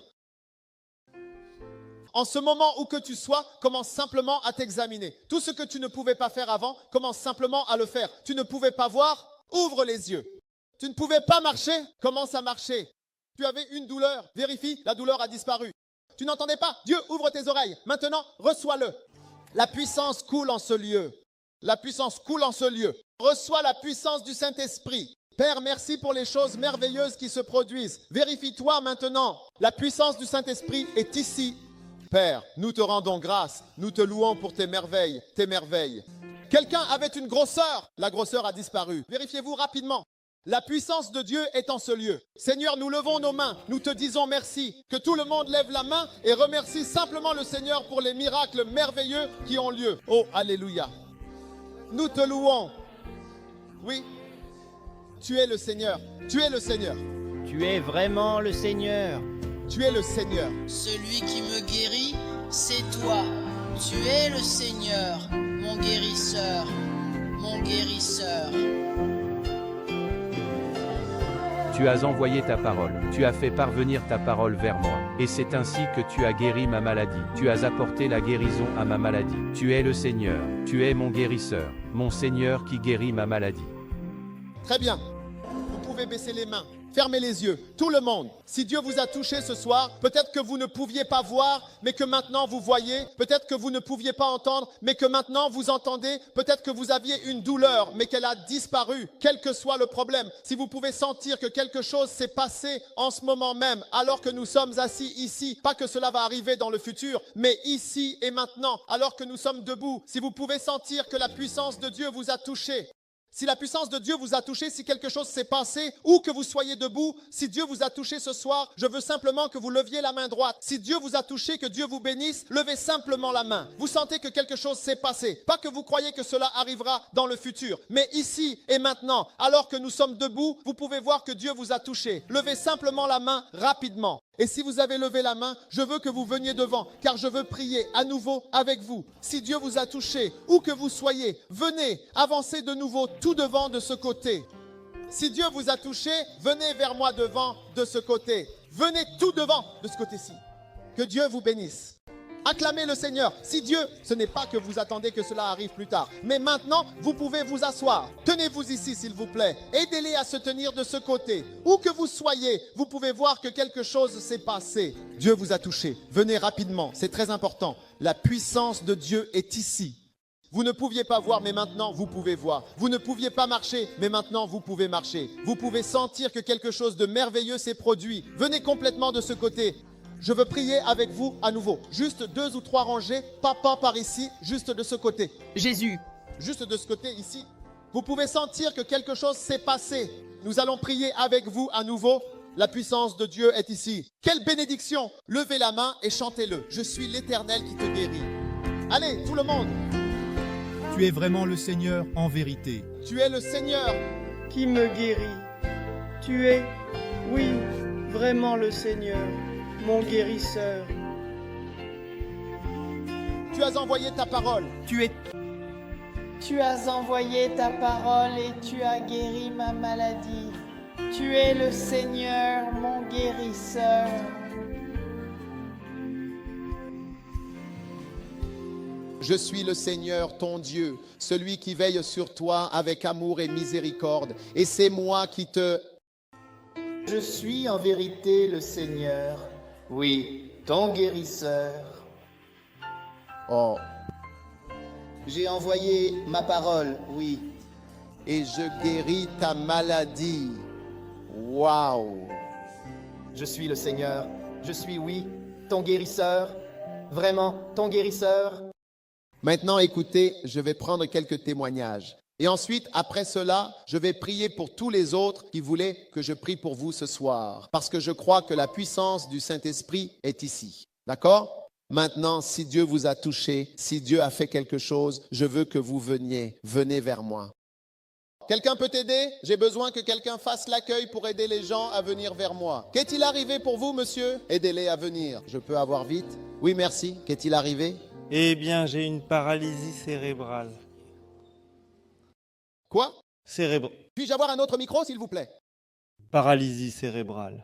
S9: En ce moment où que tu sois, commence simplement à t'examiner. Tout ce que tu ne pouvais pas faire avant, commence simplement à le faire. Tu ne pouvais pas voir, ouvre les yeux. Tu ne pouvais pas marcher, commence à marcher. Tu avais une douleur, vérifie, la douleur a disparu. Tu n'entendais pas, Dieu ouvre tes oreilles. Maintenant, reçois-le. La puissance coule en ce lieu. La puissance coule en ce lieu. Reçois la puissance du Saint-Esprit. Père, merci pour les choses merveilleuses qui se produisent. Vérifie-toi maintenant. La puissance du Saint-Esprit est ici. Père, nous te rendons grâce. Nous te louons pour tes merveilles, tes merveilles. Quelqu'un avait une grosseur. La grosseur a disparu. Vérifiez-vous rapidement. La puissance de Dieu est en ce lieu. Seigneur, nous levons nos mains. Nous te disons merci. Que tout le monde lève la main et remercie simplement le Seigneur pour les miracles merveilleux qui ont lieu. Oh, alléluia. Nous te louons. Oui, tu es le Seigneur. Tu es le Seigneur.
S14: Tu es vraiment le Seigneur.
S9: Tu es le Seigneur.
S15: Celui qui me guérit, c'est toi. Tu es le Seigneur, mon guérisseur, mon guérisseur.
S13: Tu as envoyé ta parole, tu as fait parvenir ta parole vers moi, et c'est ainsi que tu as guéri ma maladie, tu as apporté la guérison à ma maladie. Tu es le Seigneur, tu es mon guérisseur, mon Seigneur qui guérit ma maladie.
S9: Très bien. Vous pouvez baisser les mains. Fermez les yeux, tout le monde. Si Dieu vous a touché ce soir, peut-être que vous ne pouviez pas voir, mais que maintenant vous voyez. Peut-être que vous ne pouviez pas entendre, mais que maintenant vous entendez. Peut-être que vous aviez une douleur, mais qu'elle a disparu. Quel que soit le problème, si vous pouvez sentir que quelque chose s'est passé en ce moment même, alors que nous sommes assis ici, pas que cela va arriver dans le futur, mais ici et maintenant, alors que nous sommes debout, si vous pouvez sentir que la puissance de Dieu vous a touché, si la puissance de Dieu vous a touché, si quelque chose s'est passé, ou que vous soyez debout, si Dieu vous a touché ce soir, je veux simplement que vous leviez la main droite. Si Dieu vous a touché, que Dieu vous bénisse, levez simplement la main. Vous sentez que quelque chose s'est passé. Pas que vous croyez que cela arrivera dans le futur, mais ici et maintenant, alors que nous sommes debout, vous pouvez voir que Dieu vous a touché. Levez simplement la main rapidement. Et si vous avez levé la main, je veux que vous veniez devant, car je veux prier à nouveau avec vous. Si Dieu vous a touché, où que vous soyez, venez, avancez de nouveau tout devant de ce côté. Si Dieu vous a touché, venez vers moi devant de ce côté. Venez tout devant de ce côté-ci. Que Dieu vous bénisse. Acclamez le Seigneur. Si Dieu, ce n'est pas que vous attendez que cela arrive plus tard, mais maintenant, vous pouvez vous asseoir. Tenez-vous ici, s'il vous plaît. Aidez-les à se tenir de ce côté. Où que vous soyez, vous pouvez voir que quelque chose s'est passé. Dieu vous a touché. Venez rapidement, c'est très important. La puissance de Dieu est ici. Vous ne pouviez pas voir, mais maintenant, vous pouvez voir. Vous ne pouviez pas marcher, mais maintenant, vous pouvez marcher. Vous pouvez sentir que quelque chose de merveilleux s'est produit. Venez complètement de ce côté. Je veux prier avec vous à nouveau. Juste 2 ou 3 rangées, pas par ici, juste de ce côté.
S14: Jésus.
S9: Juste de ce côté ici. Vous pouvez sentir que quelque chose s'est passé. Nous allons prier avec vous à nouveau. La puissance de Dieu est ici. Quelle bénédiction! Levez la main et chantez-le. Je suis l'Éternel qui te guérit. Allez, tout le monde.
S16: Tu es vraiment le Seigneur en vérité.
S9: Tu es le Seigneur
S17: qui me guérit. Tu es, oui, vraiment le Seigneur, mon guérisseur.
S9: Tu as envoyé ta parole.
S17: Tu as envoyé ta parole et tu as guéri ma maladie. Tu es le Seigneur, mon guérisseur.
S4: Je suis le Seigneur, ton Dieu, celui qui veille sur toi avec amour et miséricorde. Et c'est moi qui te...
S11: Je suis en vérité le Seigneur, oui, ton guérisseur.
S4: Oh.
S11: J'ai envoyé ma parole, oui.
S4: Et je guéris ta maladie. Waouh!
S11: Je suis le Seigneur, je suis, oui, ton guérisseur, vraiment ton guérisseur.
S4: Maintenant, écoutez, je vais prendre quelques témoignages. Et ensuite, après cela, je vais prier pour tous les autres qui voulaient que je prie pour vous ce soir. Parce que je crois que la puissance du Saint-Esprit est ici. D'accord? Maintenant, si Dieu vous a touché, si Dieu a fait quelque chose, je veux que vous veniez. Venez vers moi.
S9: Quelqu'un peut t'aider? J'ai besoin que quelqu'un fasse l'accueil pour aider les gens à venir vers moi. Qu'est-il arrivé pour vous, monsieur? Aidez-les à venir. Je peux avoir vite? Oui, merci. Qu'est-il arrivé?
S18: Eh bien, j'ai une paralysie cérébrale.
S9: Quoi?
S18: Puis-je
S9: avoir un autre micro, s'il vous plaît?
S18: Paralysie cérébrale.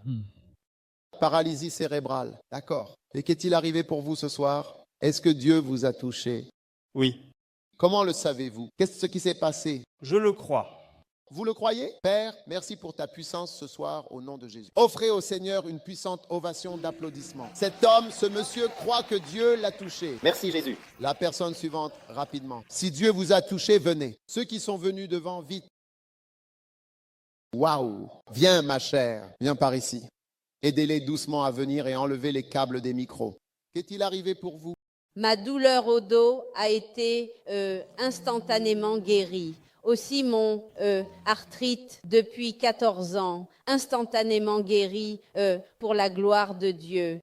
S9: Paralysie cérébrale. D'accord. Et qu'est-il arrivé pour vous ce soir? Est-ce que Dieu vous a touché?
S18: Oui.
S9: Comment le savez-vous? Qu'est-ce qui s'est passé?
S18: Je le crois.
S9: Vous le croyez? Père, merci pour ta puissance ce soir au nom de Jésus. Offrez au Seigneur une puissante ovation d'applaudissements. Cet homme, ce monsieur croit que Dieu l'a touché.
S11: Merci Jésus.
S9: La personne suivante, rapidement. Si Dieu vous a touché, venez. Ceux qui sont venus devant, vite. Waouh! Viens ma chère, viens par ici. Aidez-les doucement à venir et enlevez les câbles des micros. Qu'est-il arrivé pour vous?
S19: Ma douleur au dos a été instantanément guérie. Aussi mon arthrite depuis 14 ans, instantanément guérie pour la gloire de Dieu.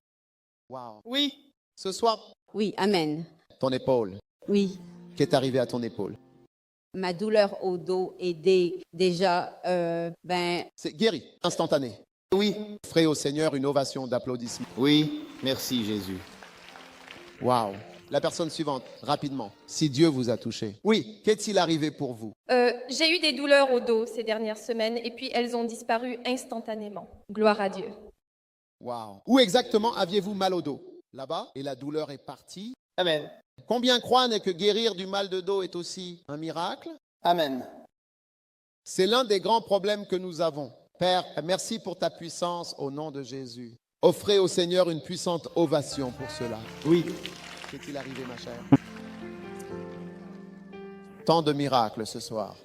S9: Wow. Oui. Ce soir?
S19: Oui, amen.
S9: Ton épaule?
S19: Oui.
S9: Qu'est arrivé à ton épaule?
S19: Ma douleur au dos est déjà...
S9: C'est guéri, instantané. Oui. Offrez au Seigneur une ovation d'applaudissements.
S8: Oui, merci Jésus.
S9: Waouh. La personne suivante, rapidement. Si Dieu vous a touché. Oui, qu'est-il arrivé pour vous?
S20: J'ai eu des douleurs au dos ces dernières semaines et puis elles ont disparu instantanément. Gloire à Dieu.
S9: Waouh. Où exactement aviez-vous mal au dos? Là-bas. Et la douleur est partie?
S11: Amen.
S9: Combien croient que guérir du mal de dos est aussi un miracle?
S11: Amen.
S9: C'est l'un des grands problèmes que nous avons. Père, merci pour ta puissance au nom de Jésus. Offrez au Seigneur une puissante ovation pour cela. Oui. Qu'est-il arrivé, ma chère? Tant de miracles ce soir.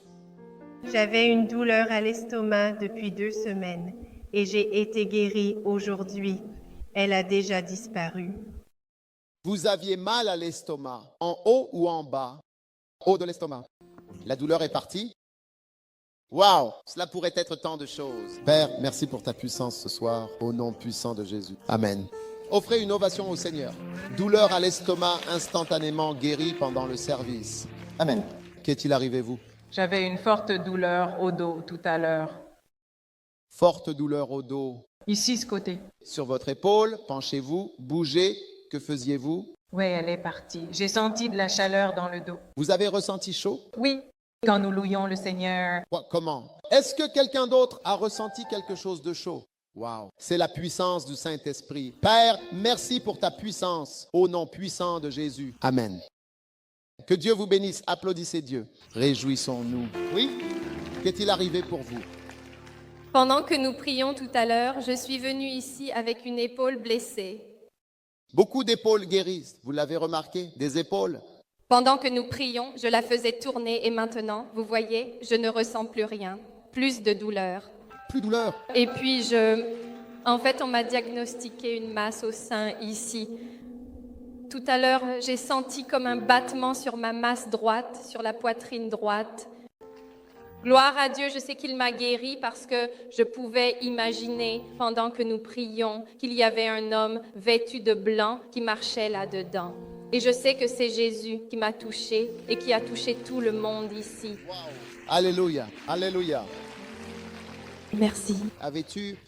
S21: J'avais une douleur à l'estomac depuis 2 semaines et j'ai été guérie aujourd'hui. Elle a déjà disparu.
S9: Vous aviez mal à l'estomac, en haut ou en bas? Haut de l'estomac. La douleur est partie? Waouh! Cela pourrait être tant de choses. Père, merci pour ta puissance ce soir, au nom puissant de Jésus. Amen. Offrez une ovation au Seigneur. Douleur à l'estomac instantanément guérie pendant le service.
S11: Amen.
S9: Qu'est-il arrivé, vous?
S22: J'avais une forte douleur au dos tout à l'heure.
S9: Forte douleur au dos.
S22: Ici, ce côté.
S9: Sur votre épaule, penchez-vous, bougez. Que faisiez-vous?
S22: Oui, elle est partie. J'ai senti de la chaleur dans le dos.
S9: Vous avez ressenti chaud?
S22: Oui, quand nous louions le Seigneur.
S9: Comment? Est-ce que quelqu'un d'autre a ressenti quelque chose de chaud? Wow. C'est la puissance du Saint-Esprit. Père, merci pour ta puissance au nom puissant de Jésus. Amen. Que Dieu vous bénisse. Applaudissez Dieu. Réjouissons-nous. Oui? Qu'est-il arrivé pour vous?
S20: Pendant que nous prions tout à l'heure, je suis venue ici avec une épaule blessée.
S9: Beaucoup d'épaules guérissent. Vous l'avez remarqué? Des épaules.
S20: Pendant que nous prions, je la faisais tourner et maintenant, vous voyez, je ne ressens plus rien. Plus de douleur.
S9: Plus de douleur.
S20: Et puis, en fait, on m'a diagnostiqué une masse au sein ici. Tout à l'heure, j'ai senti comme un battement sur ma masse droite, sur la poitrine droite. Gloire à Dieu, je sais qu'il m'a guérie parce que je pouvais imaginer, pendant que nous prions, qu'il y avait un homme vêtu de blanc qui marchait là-dedans. Et je sais que c'est Jésus qui m'a touchée et qui a touché tout le monde ici.
S9: Wow. Alléluia, alléluia.
S20: Merci.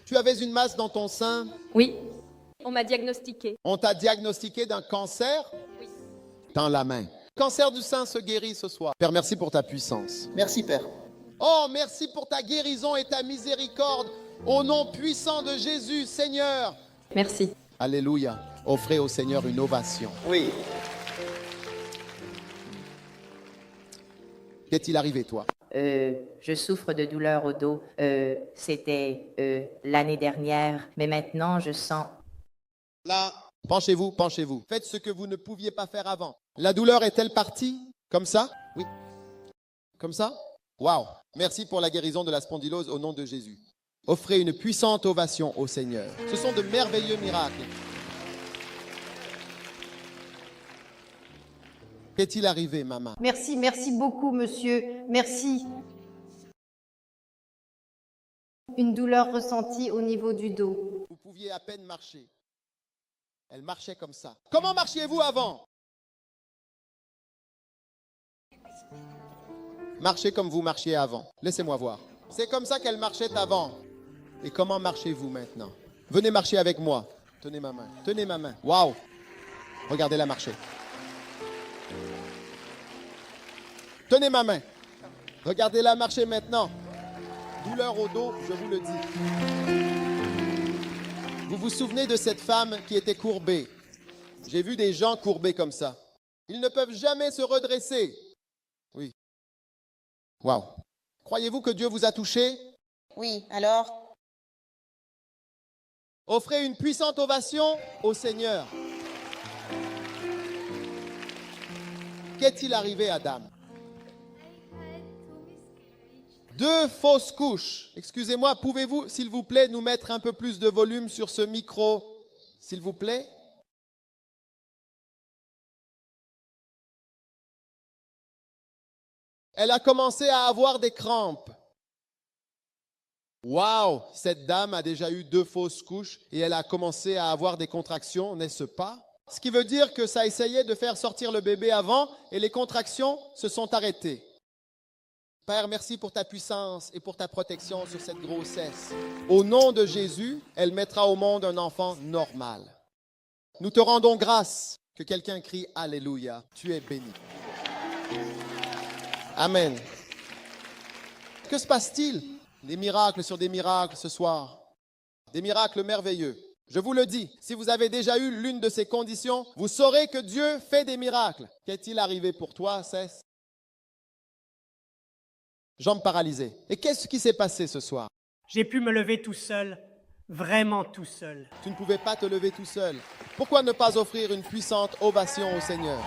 S9: Tu avais une masse dans ton sein?
S20: Oui, on m'a diagnostiqué.
S9: On t'a diagnostiqué d'un cancer?
S20: Oui.
S9: Tends la main. Cancer du sein se guérit ce soir. Père, merci pour ta puissance.
S11: Merci, Père.
S9: Oh, merci pour ta guérison et ta miséricorde. Au nom puissant de Jésus, Seigneur.
S20: Merci.
S9: Alléluia. Offrez au Seigneur une ovation.
S11: Oui.
S9: Qu'est-il arrivé, toi?
S23: Je souffre de douleurs au dos. C'était l'année dernière, mais maintenant je sens...
S9: Là, penchez-vous, penchez-vous. Faites ce que vous ne pouviez pas faire avant. La douleur est-elle partie? Comme ça? Oui. Comme ça? Waouh! Merci pour la guérison de la spondylose au nom de Jésus. Offrez une puissante ovation au Seigneur. Ce sont de merveilleux miracles. Qu'est-il arrivé, maman?
S21: Merci, merci beaucoup, monsieur. Merci. Une douleur ressentie au niveau du dos.
S9: Vous pouviez à peine marcher. Elle marchait comme ça. Comment marchiez-vous avant? Marchez comme vous marchiez avant. Laissez-moi voir. C'est comme ça qu'elle marchait avant. Et comment marchez-vous maintenant? Venez marcher avec moi. Tenez ma main. Tenez ma main. Waouh! Regardez-la marcher. Tenez ma main. Regardez-la marcher maintenant. Douleur au dos, je vous le dis. Vous vous souvenez de cette femme qui était courbée? J'ai vu des gens courbés comme ça. Ils ne peuvent jamais se redresser. Oui. Waouh. Croyez-vous que Dieu vous a touché?
S15: Oui, alors?
S9: Offrez une puissante ovation au Seigneur. Qu'est-il arrivé à Dame? 2 fausses couches. Excusez-moi, pouvez-vous, s'il vous plaît, nous mettre un peu plus de volume sur ce micro, s'il vous plaît? Elle a commencé à avoir des crampes. Waouh, cette dame a déjà eu 2 fausses couches et elle a commencé à avoir des contractions, n'est-ce pas? Ce qui veut dire que ça essayait de faire sortir le bébé avant et les contractions se sont arrêtées. Père, merci pour ta puissance et pour ta protection sur cette grossesse. Au nom de Jésus, elle mettra au monde un enfant normal. Nous te rendons grâce. Que quelqu'un crie Alléluia. Tu es béni. Amen. Que se passe-t-il? Des miracles sur des miracles ce soir. Des miracles merveilleux. Je vous le dis, si vous avez déjà eu l'une de ces conditions, vous saurez que Dieu fait des miracles. Qu'est-il arrivé pour toi, Cesse? Jambes paralysées. Et qu'est-ce qui s'est passé ce soir?
S1: J'ai pu me lever tout seul, vraiment tout seul.
S9: Tu ne pouvais pas te lever tout seul. Pourquoi ne pas offrir une puissante ovation au Seigneur?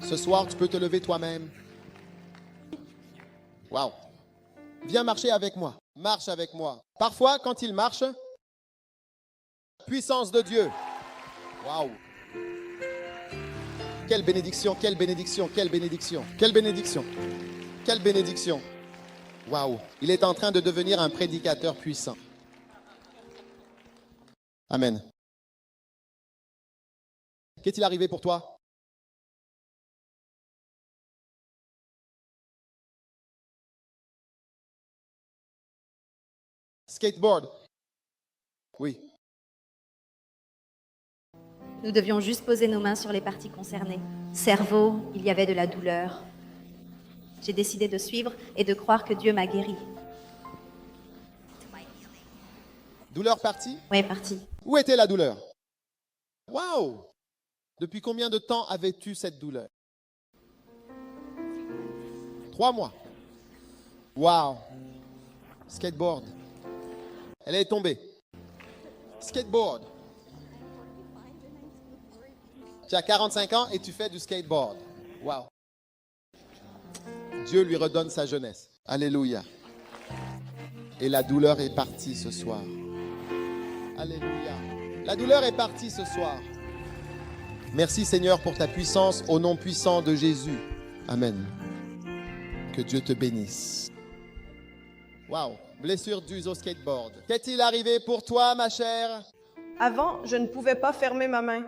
S9: Ce soir, tu peux te lever toi-même. Waouh! Viens marcher avec moi. Marche avec moi. Parfois, quand il marche, puissance de Dieu. Waouh! Quelle bénédiction, quelle bénédiction, quelle bénédiction, quelle bénédiction, quelle bénédiction. Waouh! Il est en train de devenir un prédicateur puissant. Amen. Qu'est-il arrivé pour toi? Skateboard. Oui.
S3: Nous devions juste poser nos mains sur les parties concernées. Cerveau, il y avait de la douleur. J'ai décidé de suivre et de croire que Dieu m'a guéri.
S9: Douleur partie?
S3: Oui, partie.
S9: Où était la douleur? Waouh! Depuis combien de temps avais-tu cette douleur? 3 mois. Waouh! Skateboard. Elle est tombée. Skateboard. Tu as 45 ans et tu fais du skateboard. Wow. Dieu lui redonne sa jeunesse. Alléluia. Et la douleur est partie ce soir. Alléluia. La douleur est partie ce soir. Merci Seigneur pour ta puissance au nom puissant de Jésus. Amen. Que Dieu te bénisse. Wow. Blessure due au skateboard. Qu'est-il arrivé pour toi, ma chère?
S5: Avant, je ne pouvais pas fermer ma main.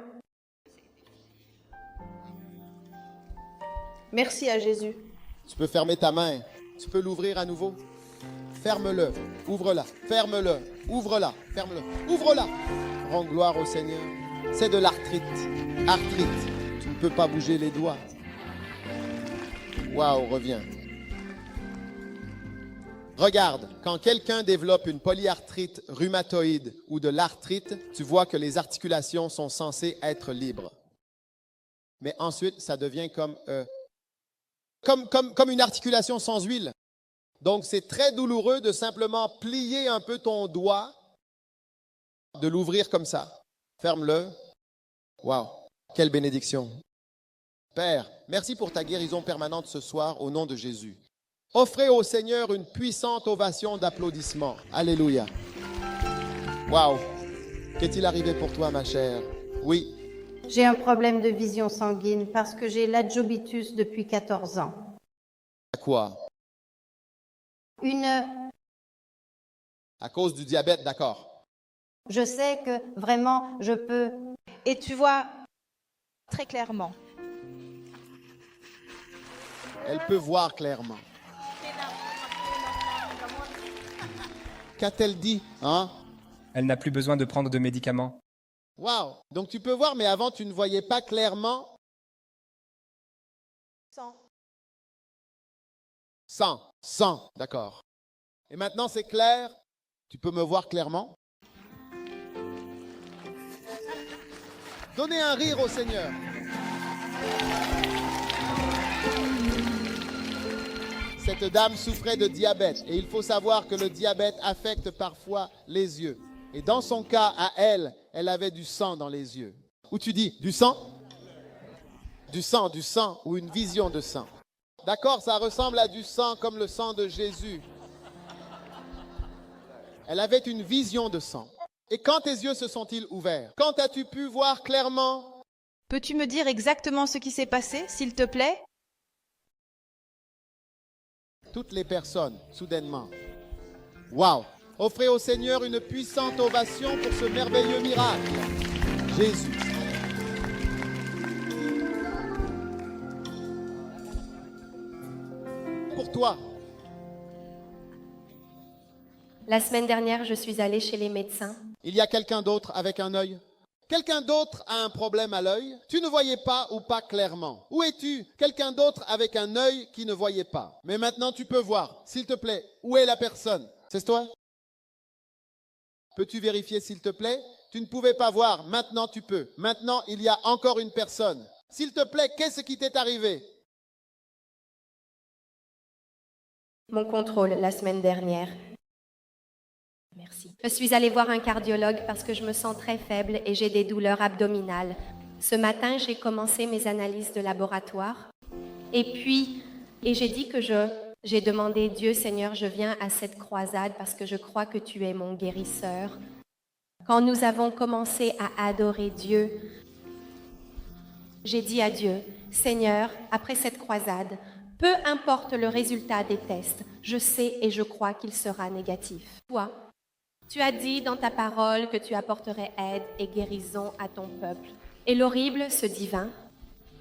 S5: Merci à Jésus.
S9: Tu peux fermer ta main. Tu peux l'ouvrir à nouveau. Ferme-le. Ouvre-la. Ferme-le. Ouvre-la. Ferme-le. Ouvre-la. Rends gloire au Seigneur. C'est de l'arthrite. Arthrite. Tu ne peux pas bouger les doigts. Waouh, reviens. Regarde, quand quelqu'un développe une polyarthrite rhumatoïde ou de l'arthrite, tu vois que les articulations sont censées être libres. Mais ensuite, ça devient comme une articulation sans huile. Donc, c'est très douloureux de simplement plier un peu ton doigt, de l'ouvrir comme ça. Ferme-le. Waouh, quelle bénédiction. Père, merci pour ta guérison permanente ce soir au nom de Jésus. Offrez au Seigneur une puissante ovation d'applaudissements. Alléluia. Waouh. Qu'est-il arrivé pour toi, ma chère? Oui.
S21: J'ai un problème de vision sanguine parce que j'ai l'adjobitus depuis 14 ans.
S9: À quoi? À cause du diabète, d'accord.
S21: Je sais que vraiment, je peux.
S2: Et tu vois très clairement.
S9: Elle peut voir clairement. Qu'a-t-elle dit, hein?
S6: Elle n'a plus besoin de prendre de médicaments.
S9: Waouh! Donc tu peux voir, mais avant tu ne voyais pas clairement. 100, d'accord. Et maintenant c'est clair. Tu peux me voir clairement. Donnez un rire au Seigneur. Cette dame souffrait de diabète et il faut savoir que le diabète affecte parfois les yeux. Et dans son cas, à elle, elle avait du sang dans les yeux. Ou tu dis, du sang? Du sang ou une vision de sang. D'accord, ça ressemble à du sang comme le sang de Jésus. Elle avait une vision de sang. Et quand tes yeux se sont-ils ouverts? Quand as-tu pu voir clairement?
S7: Peux-tu me dire exactement ce qui s'est passé, s'il te plaît?
S9: Toutes les personnes, soudainement. Waouh! Offrez au Seigneur une puissante ovation pour ce merveilleux miracle. Jésus. Pour toi.
S3: La semaine dernière, je suis allée chez les médecins.
S9: Il y a quelqu'un d'autre avec un œil? Quelqu'un d'autre a un problème à l'œil? Tu ne voyais pas ou pas clairement? Où es-tu? Quelqu'un d'autre avec un œil qui ne voyait pas. Mais maintenant tu peux voir. S'il te plaît, où est la personne? C'est toi? Peux-tu vérifier s'il te plaît? Tu ne pouvais pas voir, maintenant tu peux. Maintenant il y a encore une personne. S'il te plaît, qu'est-ce qui t'est arrivé?
S3: Mon contrôle la semaine dernière. Merci. Je suis allée voir un cardiologue parce que je me sens très faible et j'ai des douleurs abdominales. Ce matin, j'ai commencé mes analyses de laboratoire. Et j'ai dit que j'ai demandé, Dieu Seigneur, je viens à cette croisade parce que je crois que tu es mon guérisseur. Quand nous avons commencé à adorer Dieu, j'ai dit à Dieu, Seigneur, après cette croisade, peu importe le résultat des tests, je sais et je crois qu'il sera négatif. Toi, tu as dit dans ta parole que tu apporterais aide et guérison à ton peuple. Et l'horrible se divin.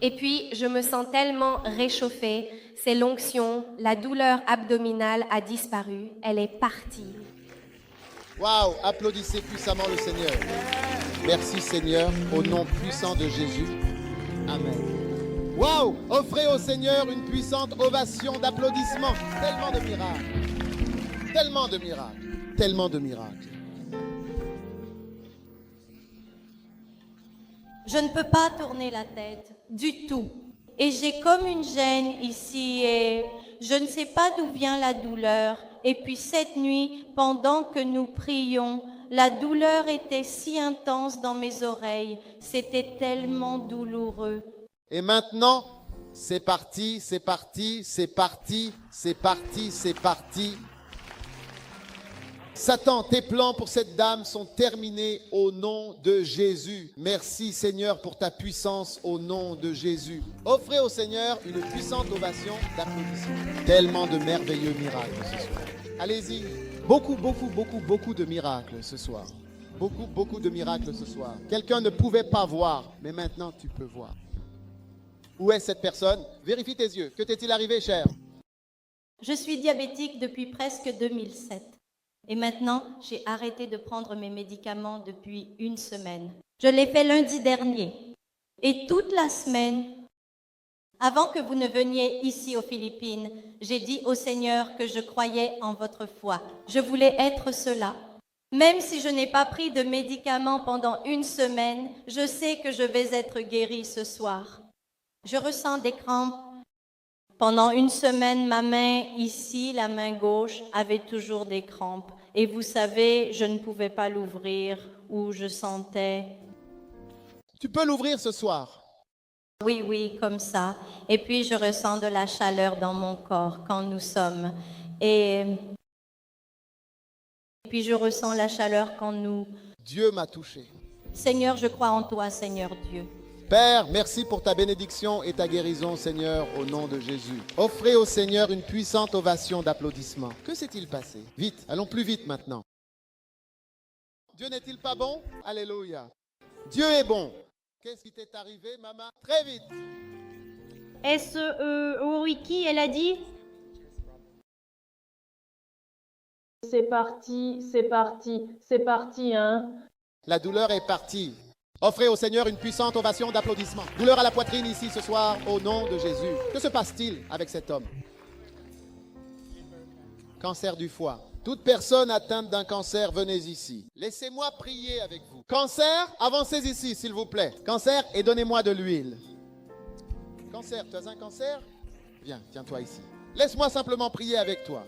S3: Et puis, je me sens tellement réchauffée, c'est l'onction, la douleur abdominale a disparu, elle est partie.
S9: Waouh! Applaudissez puissamment le Seigneur. Merci Seigneur, au nom puissant de Jésus. Amen. Waouh! Offrez au Seigneur une puissante ovation d'applaudissements. Tellement de miracles. Tellement de miracles. Tellement de miracles.
S12: Je ne peux pas tourner la tête du tout. Et j'ai comme une gêne ici et je ne sais pas d'où vient la douleur. Et puis cette nuit, pendant que nous prions, la douleur était si intense dans mes oreilles. C'était tellement douloureux.
S9: Et maintenant, c'est parti, c'est parti, c'est parti, c'est parti, c'est parti. Satan, tes plans pour cette dame sont terminés au nom de Jésus. Merci Seigneur pour ta puissance au nom de Jésus. Offrez au Seigneur une puissante ovation d'applaudissements. Tellement de merveilleux miracles ce soir. Allez-y. Beaucoup de miracles ce soir. Beaucoup de miracles ce soir. Quelqu'un ne pouvait pas voir, mais maintenant tu peux voir. Où est cette personne? Vérifie tes yeux. Que t'est-il arrivé, cher?
S12: Je suis diabétique depuis presque 2007. Et maintenant, j'ai arrêté de prendre mes médicaments depuis une semaine. Je l'ai fait lundi dernier. Et toute la semaine, avant que vous ne veniez ici aux Philippines, j'ai dit au Seigneur que je croyais en votre foi. Je voulais être cela. Même si je n'ai pas pris de médicaments pendant une semaine, je sais que je vais être guérie ce soir. Je ressens des crampes. Pendant une semaine, ma main ici, la main gauche, avait toujours des crampes. Et vous savez, je ne pouvais pas l'ouvrir ou je sentais...
S9: Tu peux l'ouvrir ce soir?
S12: Oui, comme ça. Et puis, je ressens de la chaleur dans mon corps quand nous sommes. Et puis, je ressens la chaleur quand nous...
S9: Dieu m'a touché.
S12: Seigneur, je crois en toi, Seigneur Dieu.
S9: Père, merci pour ta bénédiction et ta guérison, Seigneur, au nom de Jésus. Offrez au Seigneur une puissante ovation d'applaudissements. Que s'est-il passé? Vite, allons plus vite maintenant. Dieu n'est-il pas bon? Alléluia. Dieu est bon. Qu'est-ce qui t'est arrivé, maman? Très vite.
S12: Qui elle a dit?
S10: C'est parti, hein.
S9: La douleur est partie. Offrez au Seigneur une puissante ovation d'applaudissements. Douleur à la poitrine ici ce soir, au nom de Jésus. Que se passe-t-il avec cet homme? Cancer du foie. Toute personne atteinte d'un cancer, venez ici. Laissez-moi prier avec vous. Cancer, avancez ici, s'il vous plaît. Cancer, et donnez-moi de l'huile. Cancer, tu as un cancer? Viens, tiens-toi ici. Laisse-moi simplement prier avec toi.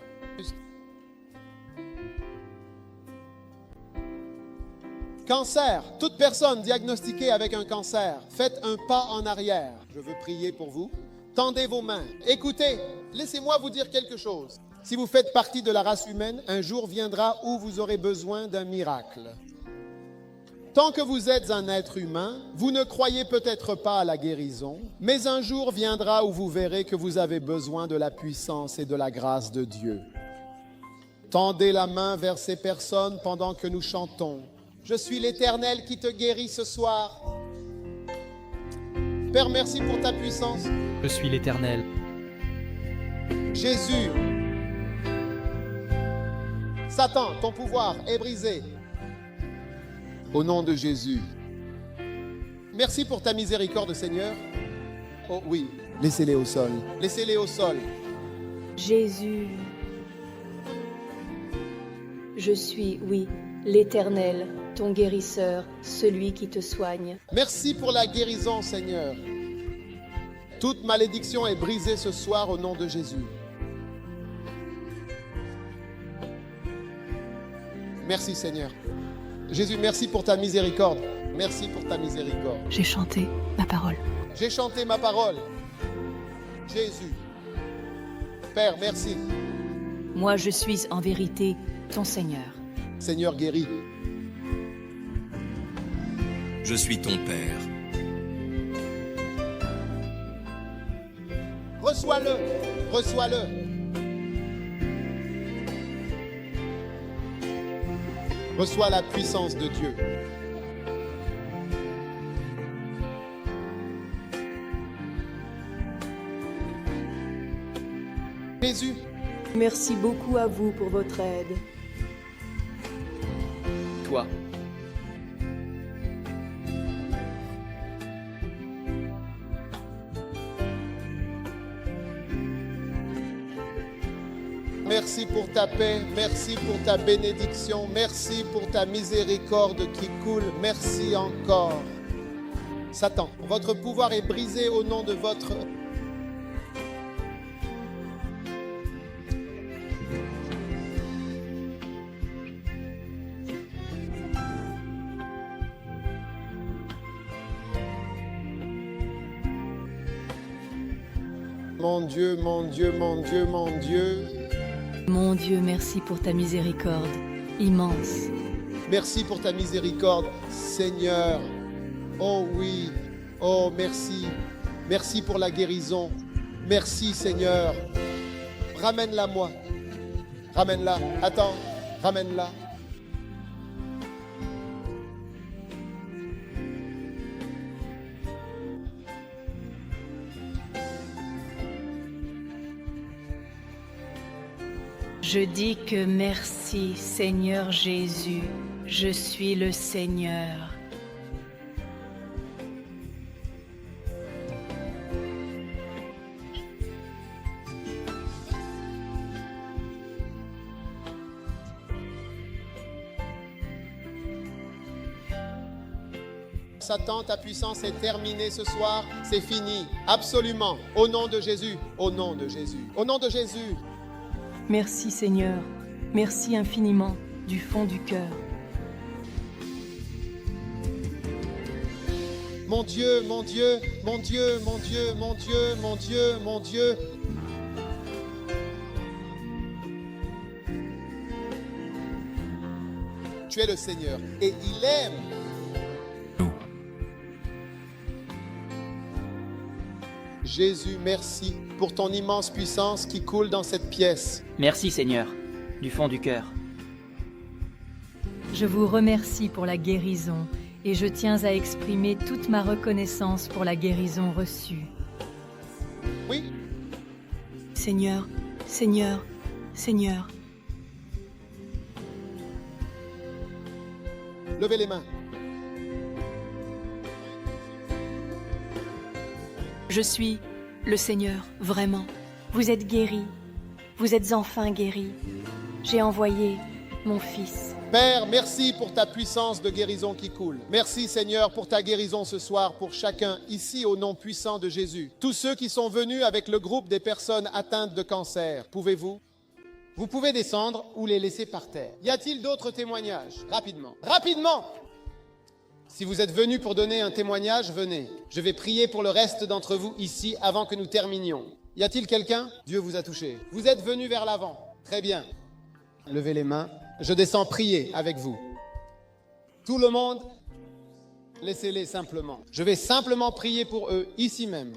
S9: Cancer, toute personne diagnostiquée avec un cancer, faites un pas en arrière. Je veux prier pour vous. Tendez vos mains. Écoutez, laissez-moi vous dire quelque chose. Si vous faites partie de la race humaine, un jour viendra où vous aurez besoin d'un miracle. Tant que vous êtes un être humain, vous ne croyez peut-être pas à la guérison, mais un jour viendra où vous verrez que vous avez besoin de la puissance et de la grâce de Dieu. Tendez la main vers ces personnes pendant que nous chantons. Je suis l'Éternel qui te guérit ce soir. Père, merci pour ta puissance.
S13: Je suis l'Éternel.
S9: Jésus, Satan, ton pouvoir est brisé. Au nom de Jésus. Merci pour ta miséricorde, Seigneur. Oh oui, laissez-les au sol. Laissez-les au sol.
S14: Jésus, je suis, oui, l'Éternel, ton guérisseur, celui qui te soigne.
S9: Merci pour la guérison, Seigneur. Toute malédiction est brisée ce soir au nom de Jésus. Merci, Seigneur. Jésus, merci pour ta miséricorde. Merci pour ta miséricorde.
S14: J'ai chanté ma parole.
S9: J'ai chanté ma parole. Jésus. Père, merci.
S14: Moi, je suis en vérité ton Seigneur.
S9: Seigneur, guéris.
S24: Je suis ton Père.
S9: Reçois-le. Reçois-le. Reçois la puissance de Dieu. Jésus.
S14: Merci beaucoup à vous pour votre aide.
S24: Toi.
S9: Merci pour ta paix, merci pour ta bénédiction, merci pour ta miséricorde qui coule, merci encore. Satan, votre pouvoir est brisé au nom de votre... Mon Dieu, mon Dieu, mon Dieu, mon Dieu.
S14: Mon Dieu, merci pour ta miséricorde immense.
S9: Merci pour ta miséricorde, Seigneur. Oh oui, oh merci. Merci pour la guérison. Merci, Seigneur. Ramène-la moi. Ramène-la. Attends, ramène-la.
S14: Je dis que merci, Seigneur Jésus, je suis le Seigneur.
S9: Satan, ta puissance est terminée ce soir, c'est fini, absolument, au nom de Jésus, au nom de Jésus, au nom de Jésus.
S14: Merci Seigneur, merci infiniment du fond du cœur.
S9: Mon Dieu, mon Dieu, mon Dieu, mon Dieu, mon Dieu, mon Dieu, mon Dieu. Tu es le Seigneur et il aime. Jésus, merci pour ton immense puissance qui coule dans cette pièce.
S25: Merci Seigneur, du fond du cœur.
S14: Je vous remercie pour la guérison et je tiens à exprimer toute ma reconnaissance pour la guérison reçue.
S9: Oui?
S14: Seigneur, Seigneur, Seigneur.
S9: Levez les mains.
S14: Je suis le Seigneur, vraiment. Vous êtes guéris. Vous êtes enfin guéris. J'ai envoyé mon Fils.
S9: Père, merci pour ta puissance de guérison qui coule. Merci Seigneur pour ta guérison ce soir pour chacun ici au nom puissant de Jésus. Tous ceux qui sont venus avec le groupe des personnes atteintes de cancer, pouvez-vous? Vous pouvez descendre ou les laisser par terre. Y a-t-il d'autres témoignages? Rapidement. Rapidement! Si vous êtes venus pour donner un témoignage, venez. Je vais prier pour le reste d'entre vous ici avant que nous terminions. Y a-t-il quelqu'un? Dieu vous a touché. Vous êtes venus vers l'avant. Très bien. Levez les mains. Je descends prier avec vous. Tout le monde, laissez-les simplement. Je vais simplement prier pour eux, ici même.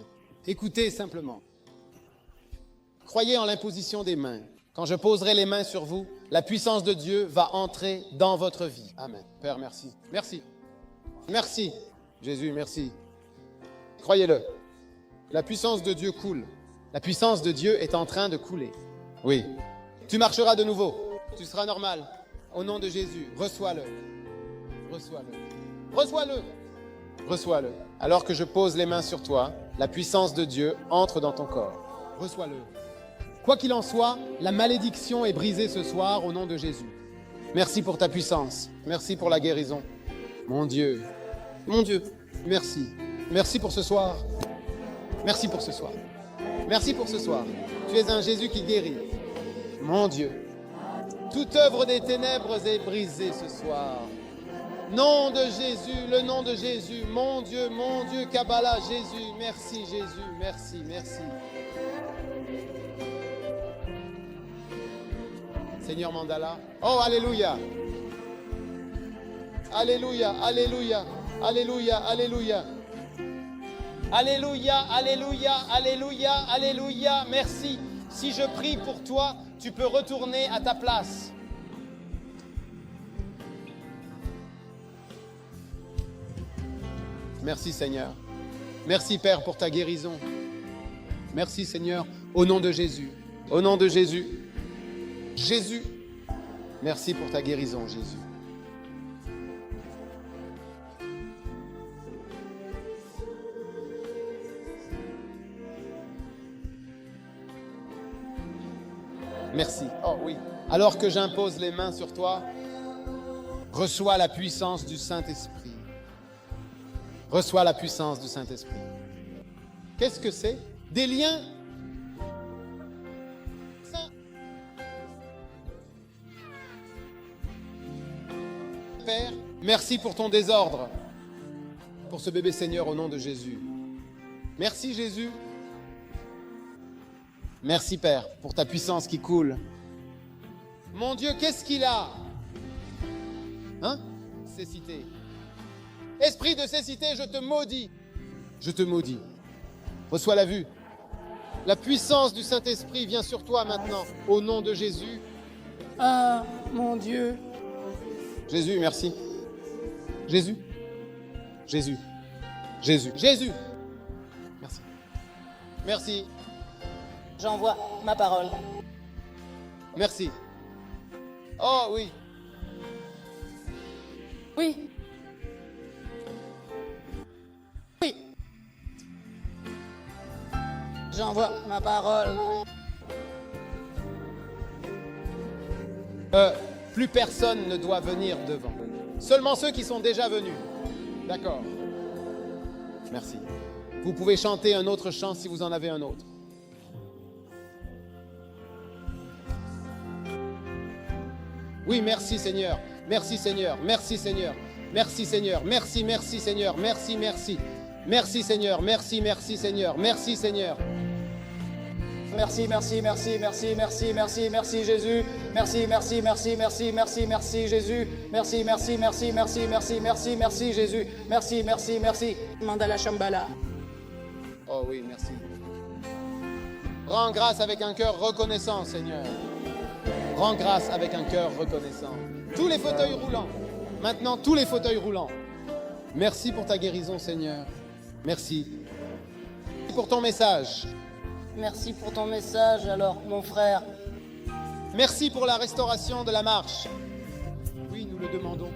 S9: Écoutez simplement. Croyez en l'imposition des mains. Quand je poserai les mains sur vous, la puissance de Dieu va entrer dans votre vie. Amen. Père, merci. Merci. Merci. Jésus, merci. Croyez-le. La puissance de Dieu coule. La puissance de Dieu est en train de couler. Oui. Tu marcheras de nouveau. Tu seras normal. Au nom de Jésus, reçois-le. Reçois-le. Reçois-le. Reçois-le. Alors que je pose les mains sur toi, la puissance de Dieu entre dans ton corps. Reçois-le. Quoi qu'il en soit, la malédiction est brisée ce soir au nom de Jésus. Merci pour ta puissance. Merci pour la guérison. Mon Dieu, merci. Merci pour ce soir. Merci pour ce soir. Merci pour ce soir. Tu es un Jésus qui guérit. Mon Dieu. Toute œuvre des ténèbres est brisée ce soir. Nom de Jésus, le nom de Jésus. Mon Dieu, Kabbalah, Jésus. Merci Jésus, merci, merci. Seigneur Mandala. Oh, alléluia. Alléluia, alléluia, alléluia, alléluia. Alléluia, alléluia, alléluia, alléluia. Merci. Si je prie pour toi, tu peux retourner à ta place. Merci Seigneur. Merci Père pour ta guérison. Merci Seigneur, au nom de Jésus. Au nom de Jésus. Jésus, merci pour ta guérison, Jésus. Merci. Oh oui. Alors que j'impose les mains sur toi, reçois la puissance du Saint-Esprit. Reçois la puissance du Saint-Esprit. Qu'est-ce que c'est? Des liens. Père, merci pour ton désordre, pour ce bébé Seigneur au nom de Jésus. Merci Jésus. Merci Père pour ta puissance qui coule. Mon Dieu, qu'est-ce qu'il a? Hein? Cécité. Esprit de cécité, je te maudis. Je te maudis. Reçois la vue. La puissance du Saint-Esprit vient sur toi maintenant, au nom de Jésus. Ah, mon Dieu. Jésus, merci. Jésus. Jésus. Jésus. Jésus. Merci. Merci.
S4: J'envoie ma parole.
S9: Merci. Oh oui.
S4: Oui. Oui. J'envoie ma parole.
S9: Plus personne ne doit venir devant. Seulement ceux qui sont déjà venus. D'accord. Merci. Vous pouvez chanter un autre chant si vous en avez un autre. Oui, merci Seigneur. Merci Seigneur. Merci Seigneur. Merci Seigneur. Merci, merci Seigneur. Merci, merci. Merci Seigneur. Merci, merci Seigneur. Merci Seigneur.
S4: Merci, merci, merci, merci, merci, merci, merci Jésus. Merci, merci, merci, merci, merci, merci Jésus. Merci, merci, merci, merci, merci, merci, merci Jésus. Merci, merci, merci. Mandala Shambhala.
S9: Oh oui, merci. Rends grâce avec un cœur reconnaissant, Seigneur. Rends grâce avec un cœur reconnaissant. Tous les fauteuils roulants. Maintenant, tous les fauteuils roulants. Merci pour ta guérison, Seigneur. Merci. Pour ton message.
S15: Merci pour ton message, alors, mon frère.
S9: Merci pour la restauration de la marche. Oui, nous le demandons.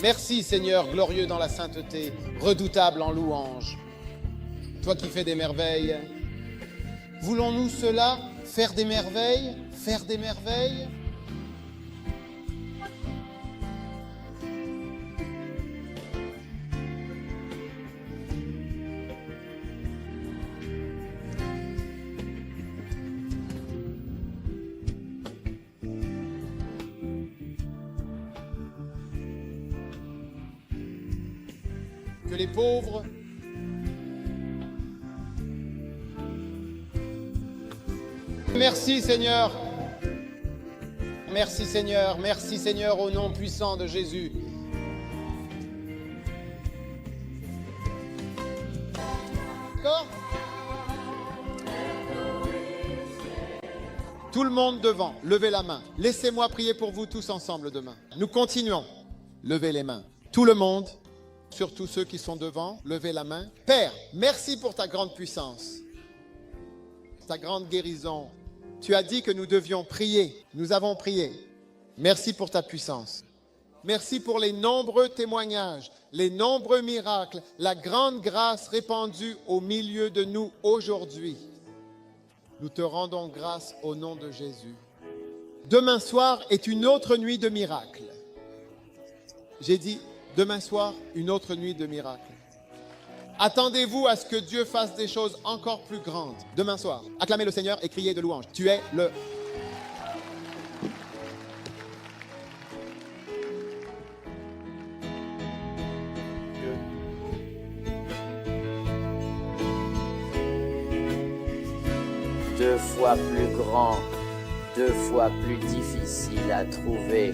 S9: Merci Seigneur, glorieux dans la sainteté, redoutable en louange. Toi qui fais des merveilles. Voulons-nous cela, faire des merveilles, faire des merveilles? Que les pauvres merci Seigneur, merci Seigneur, merci Seigneur au nom puissant de Jésus. D'accord? Tout le monde devant, levez la main. Laissez-moi prier pour vous tous ensemble demain. Nous continuons. Levez les mains. Tout le monde. Surtout ceux qui sont devant, levez la main. Père, merci pour ta grande puissance, ta grande guérison. Tu as dit que nous devions prier. Nous avons prié. Merci pour ta puissance. Merci pour les nombreux témoignages, les nombreux miracles, la grande grâce répandue au milieu de nous aujourd'hui. Nous te rendons grâce au nom de Jésus. Demain soir est une autre nuit de miracles. J'ai dit, demain soir, une autre nuit de miracles. Attendez-vous à ce que Dieu fasse des choses encore plus grandes. Demain soir, acclamez le Seigneur et criez de louange. Tu es le...
S13: Deux fois plus grand, deux fois plus difficile à trouver.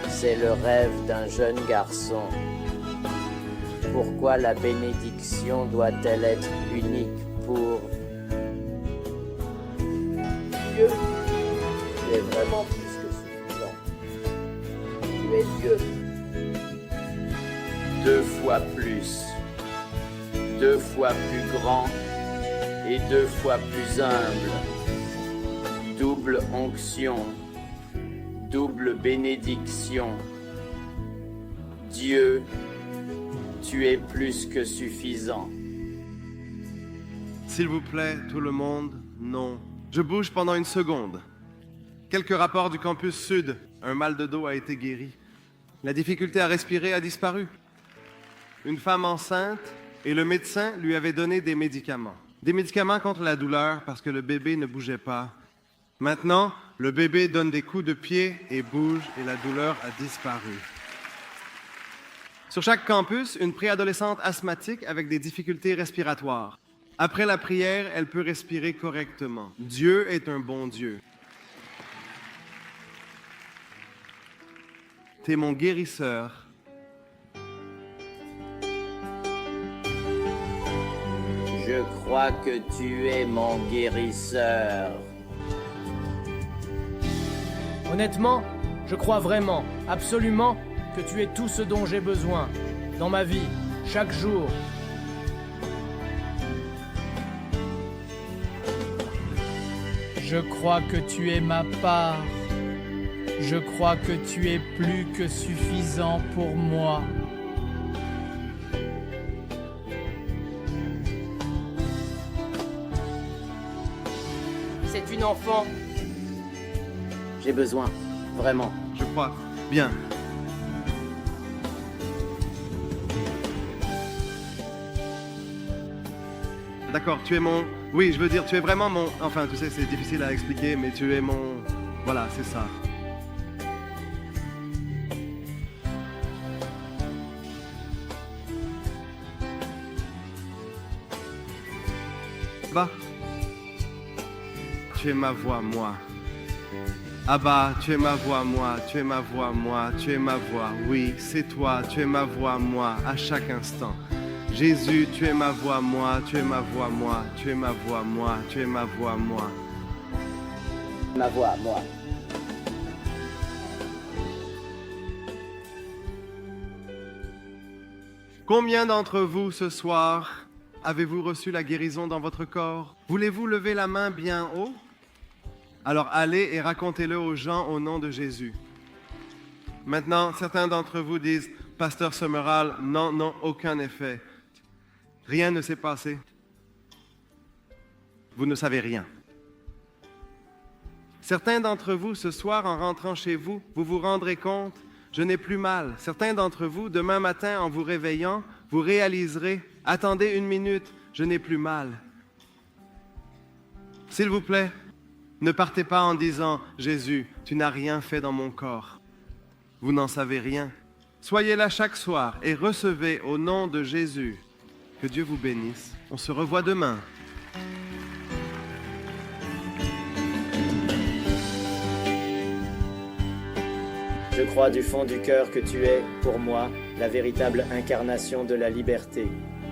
S13: C'est le rêve d'un jeune garçon. Pourquoi la bénédiction doit-elle être unique pour Dieu? Tu es vraiment plus que suffisant. Tu es Dieu. Deux fois plus, deux fois plus grand et deux fois plus humble. Double onction, double bénédiction. Dieu, tu es plus que suffisant.
S16: S'il vous plaît, tout le monde, non. Je bouge pendant une seconde. Quelques rapports du campus sud. Un mal de dos a été guéri. La difficulté à respirer a disparu. Une femme enceinte et le médecin lui avait donné des médicaments. Des médicaments contre la douleur parce que le bébé ne bougeait pas. Maintenant, le bébé donne des coups de pied et bouge et la douleur a disparu. Sur chaque campus, une préadolescente asthmatique avec des difficultés respiratoires. Après la prière, elle peut respirer correctement. Dieu est un bon Dieu. T'es mon guérisseur.
S13: Je crois que tu es mon guérisseur.
S17: Honnêtement, je crois vraiment, absolument, que tu es tout ce dont j'ai besoin, dans ma vie, chaque jour.
S18: Je crois que tu es ma part. Je crois que tu es plus que suffisant pour moi.
S17: C'est une enfant.
S13: J'ai besoin, vraiment.
S16: Je crois. Bien. D'accord, tu es mon... Oui, je veux dire, tu es vraiment mon... Enfin, tu sais, c'est difficile à expliquer, mais tu es mon... Voilà, c'est ça. Abba, tu es ma voix, moi. Abba, tu es ma voix, moi. Tu es ma voix, moi. Tu es ma voix. Oui, c'est toi. Tu es ma voix, moi, à chaque instant. Jésus, tu es ma voix, moi. Tu es ma voix, moi. Tu es ma voix, moi. Tu es ma voix, moi.
S13: Ma voix, moi.
S16: Combien d'entre vous ce soir Avez-vous reçu la guérison dans votre corps? Voulez-vous lever la main bien haut? Alors allez et racontez-le aux gens au nom de Jésus. Maintenant, certains d'entre vous disent, Pasteur Summerall, non, aucun effet. Rien ne s'est passé. Vous ne savez rien. Certains d'entre vous, ce soir, en rentrant chez vous, vous vous rendrez compte, je n'ai plus mal. Certains d'entre vous, demain matin, en vous réveillant, vous réaliserez, attendez une minute, je n'ai plus mal. S'il vous plaît, ne partez pas en disant, Jésus, tu n'as rien fait dans mon corps. Vous n'en savez rien. Soyez là chaque soir et recevez au nom de Jésus. Que Dieu vous bénisse. On se revoit demain.
S13: Je crois du fond du cœur que tu es, pour moi, la véritable incarnation de la liberté.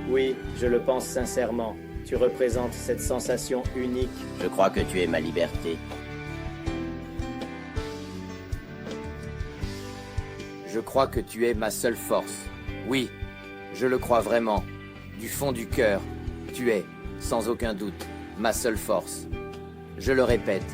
S13: Oui, je le pense sincèrement. Tu représentes cette sensation unique.
S24: Je crois que tu es ma liberté.
S13: Je crois que tu es ma seule force. Oui, je le crois vraiment. Du fond du cœur, tu es, sans aucun doute, ma seule force. Je le répète,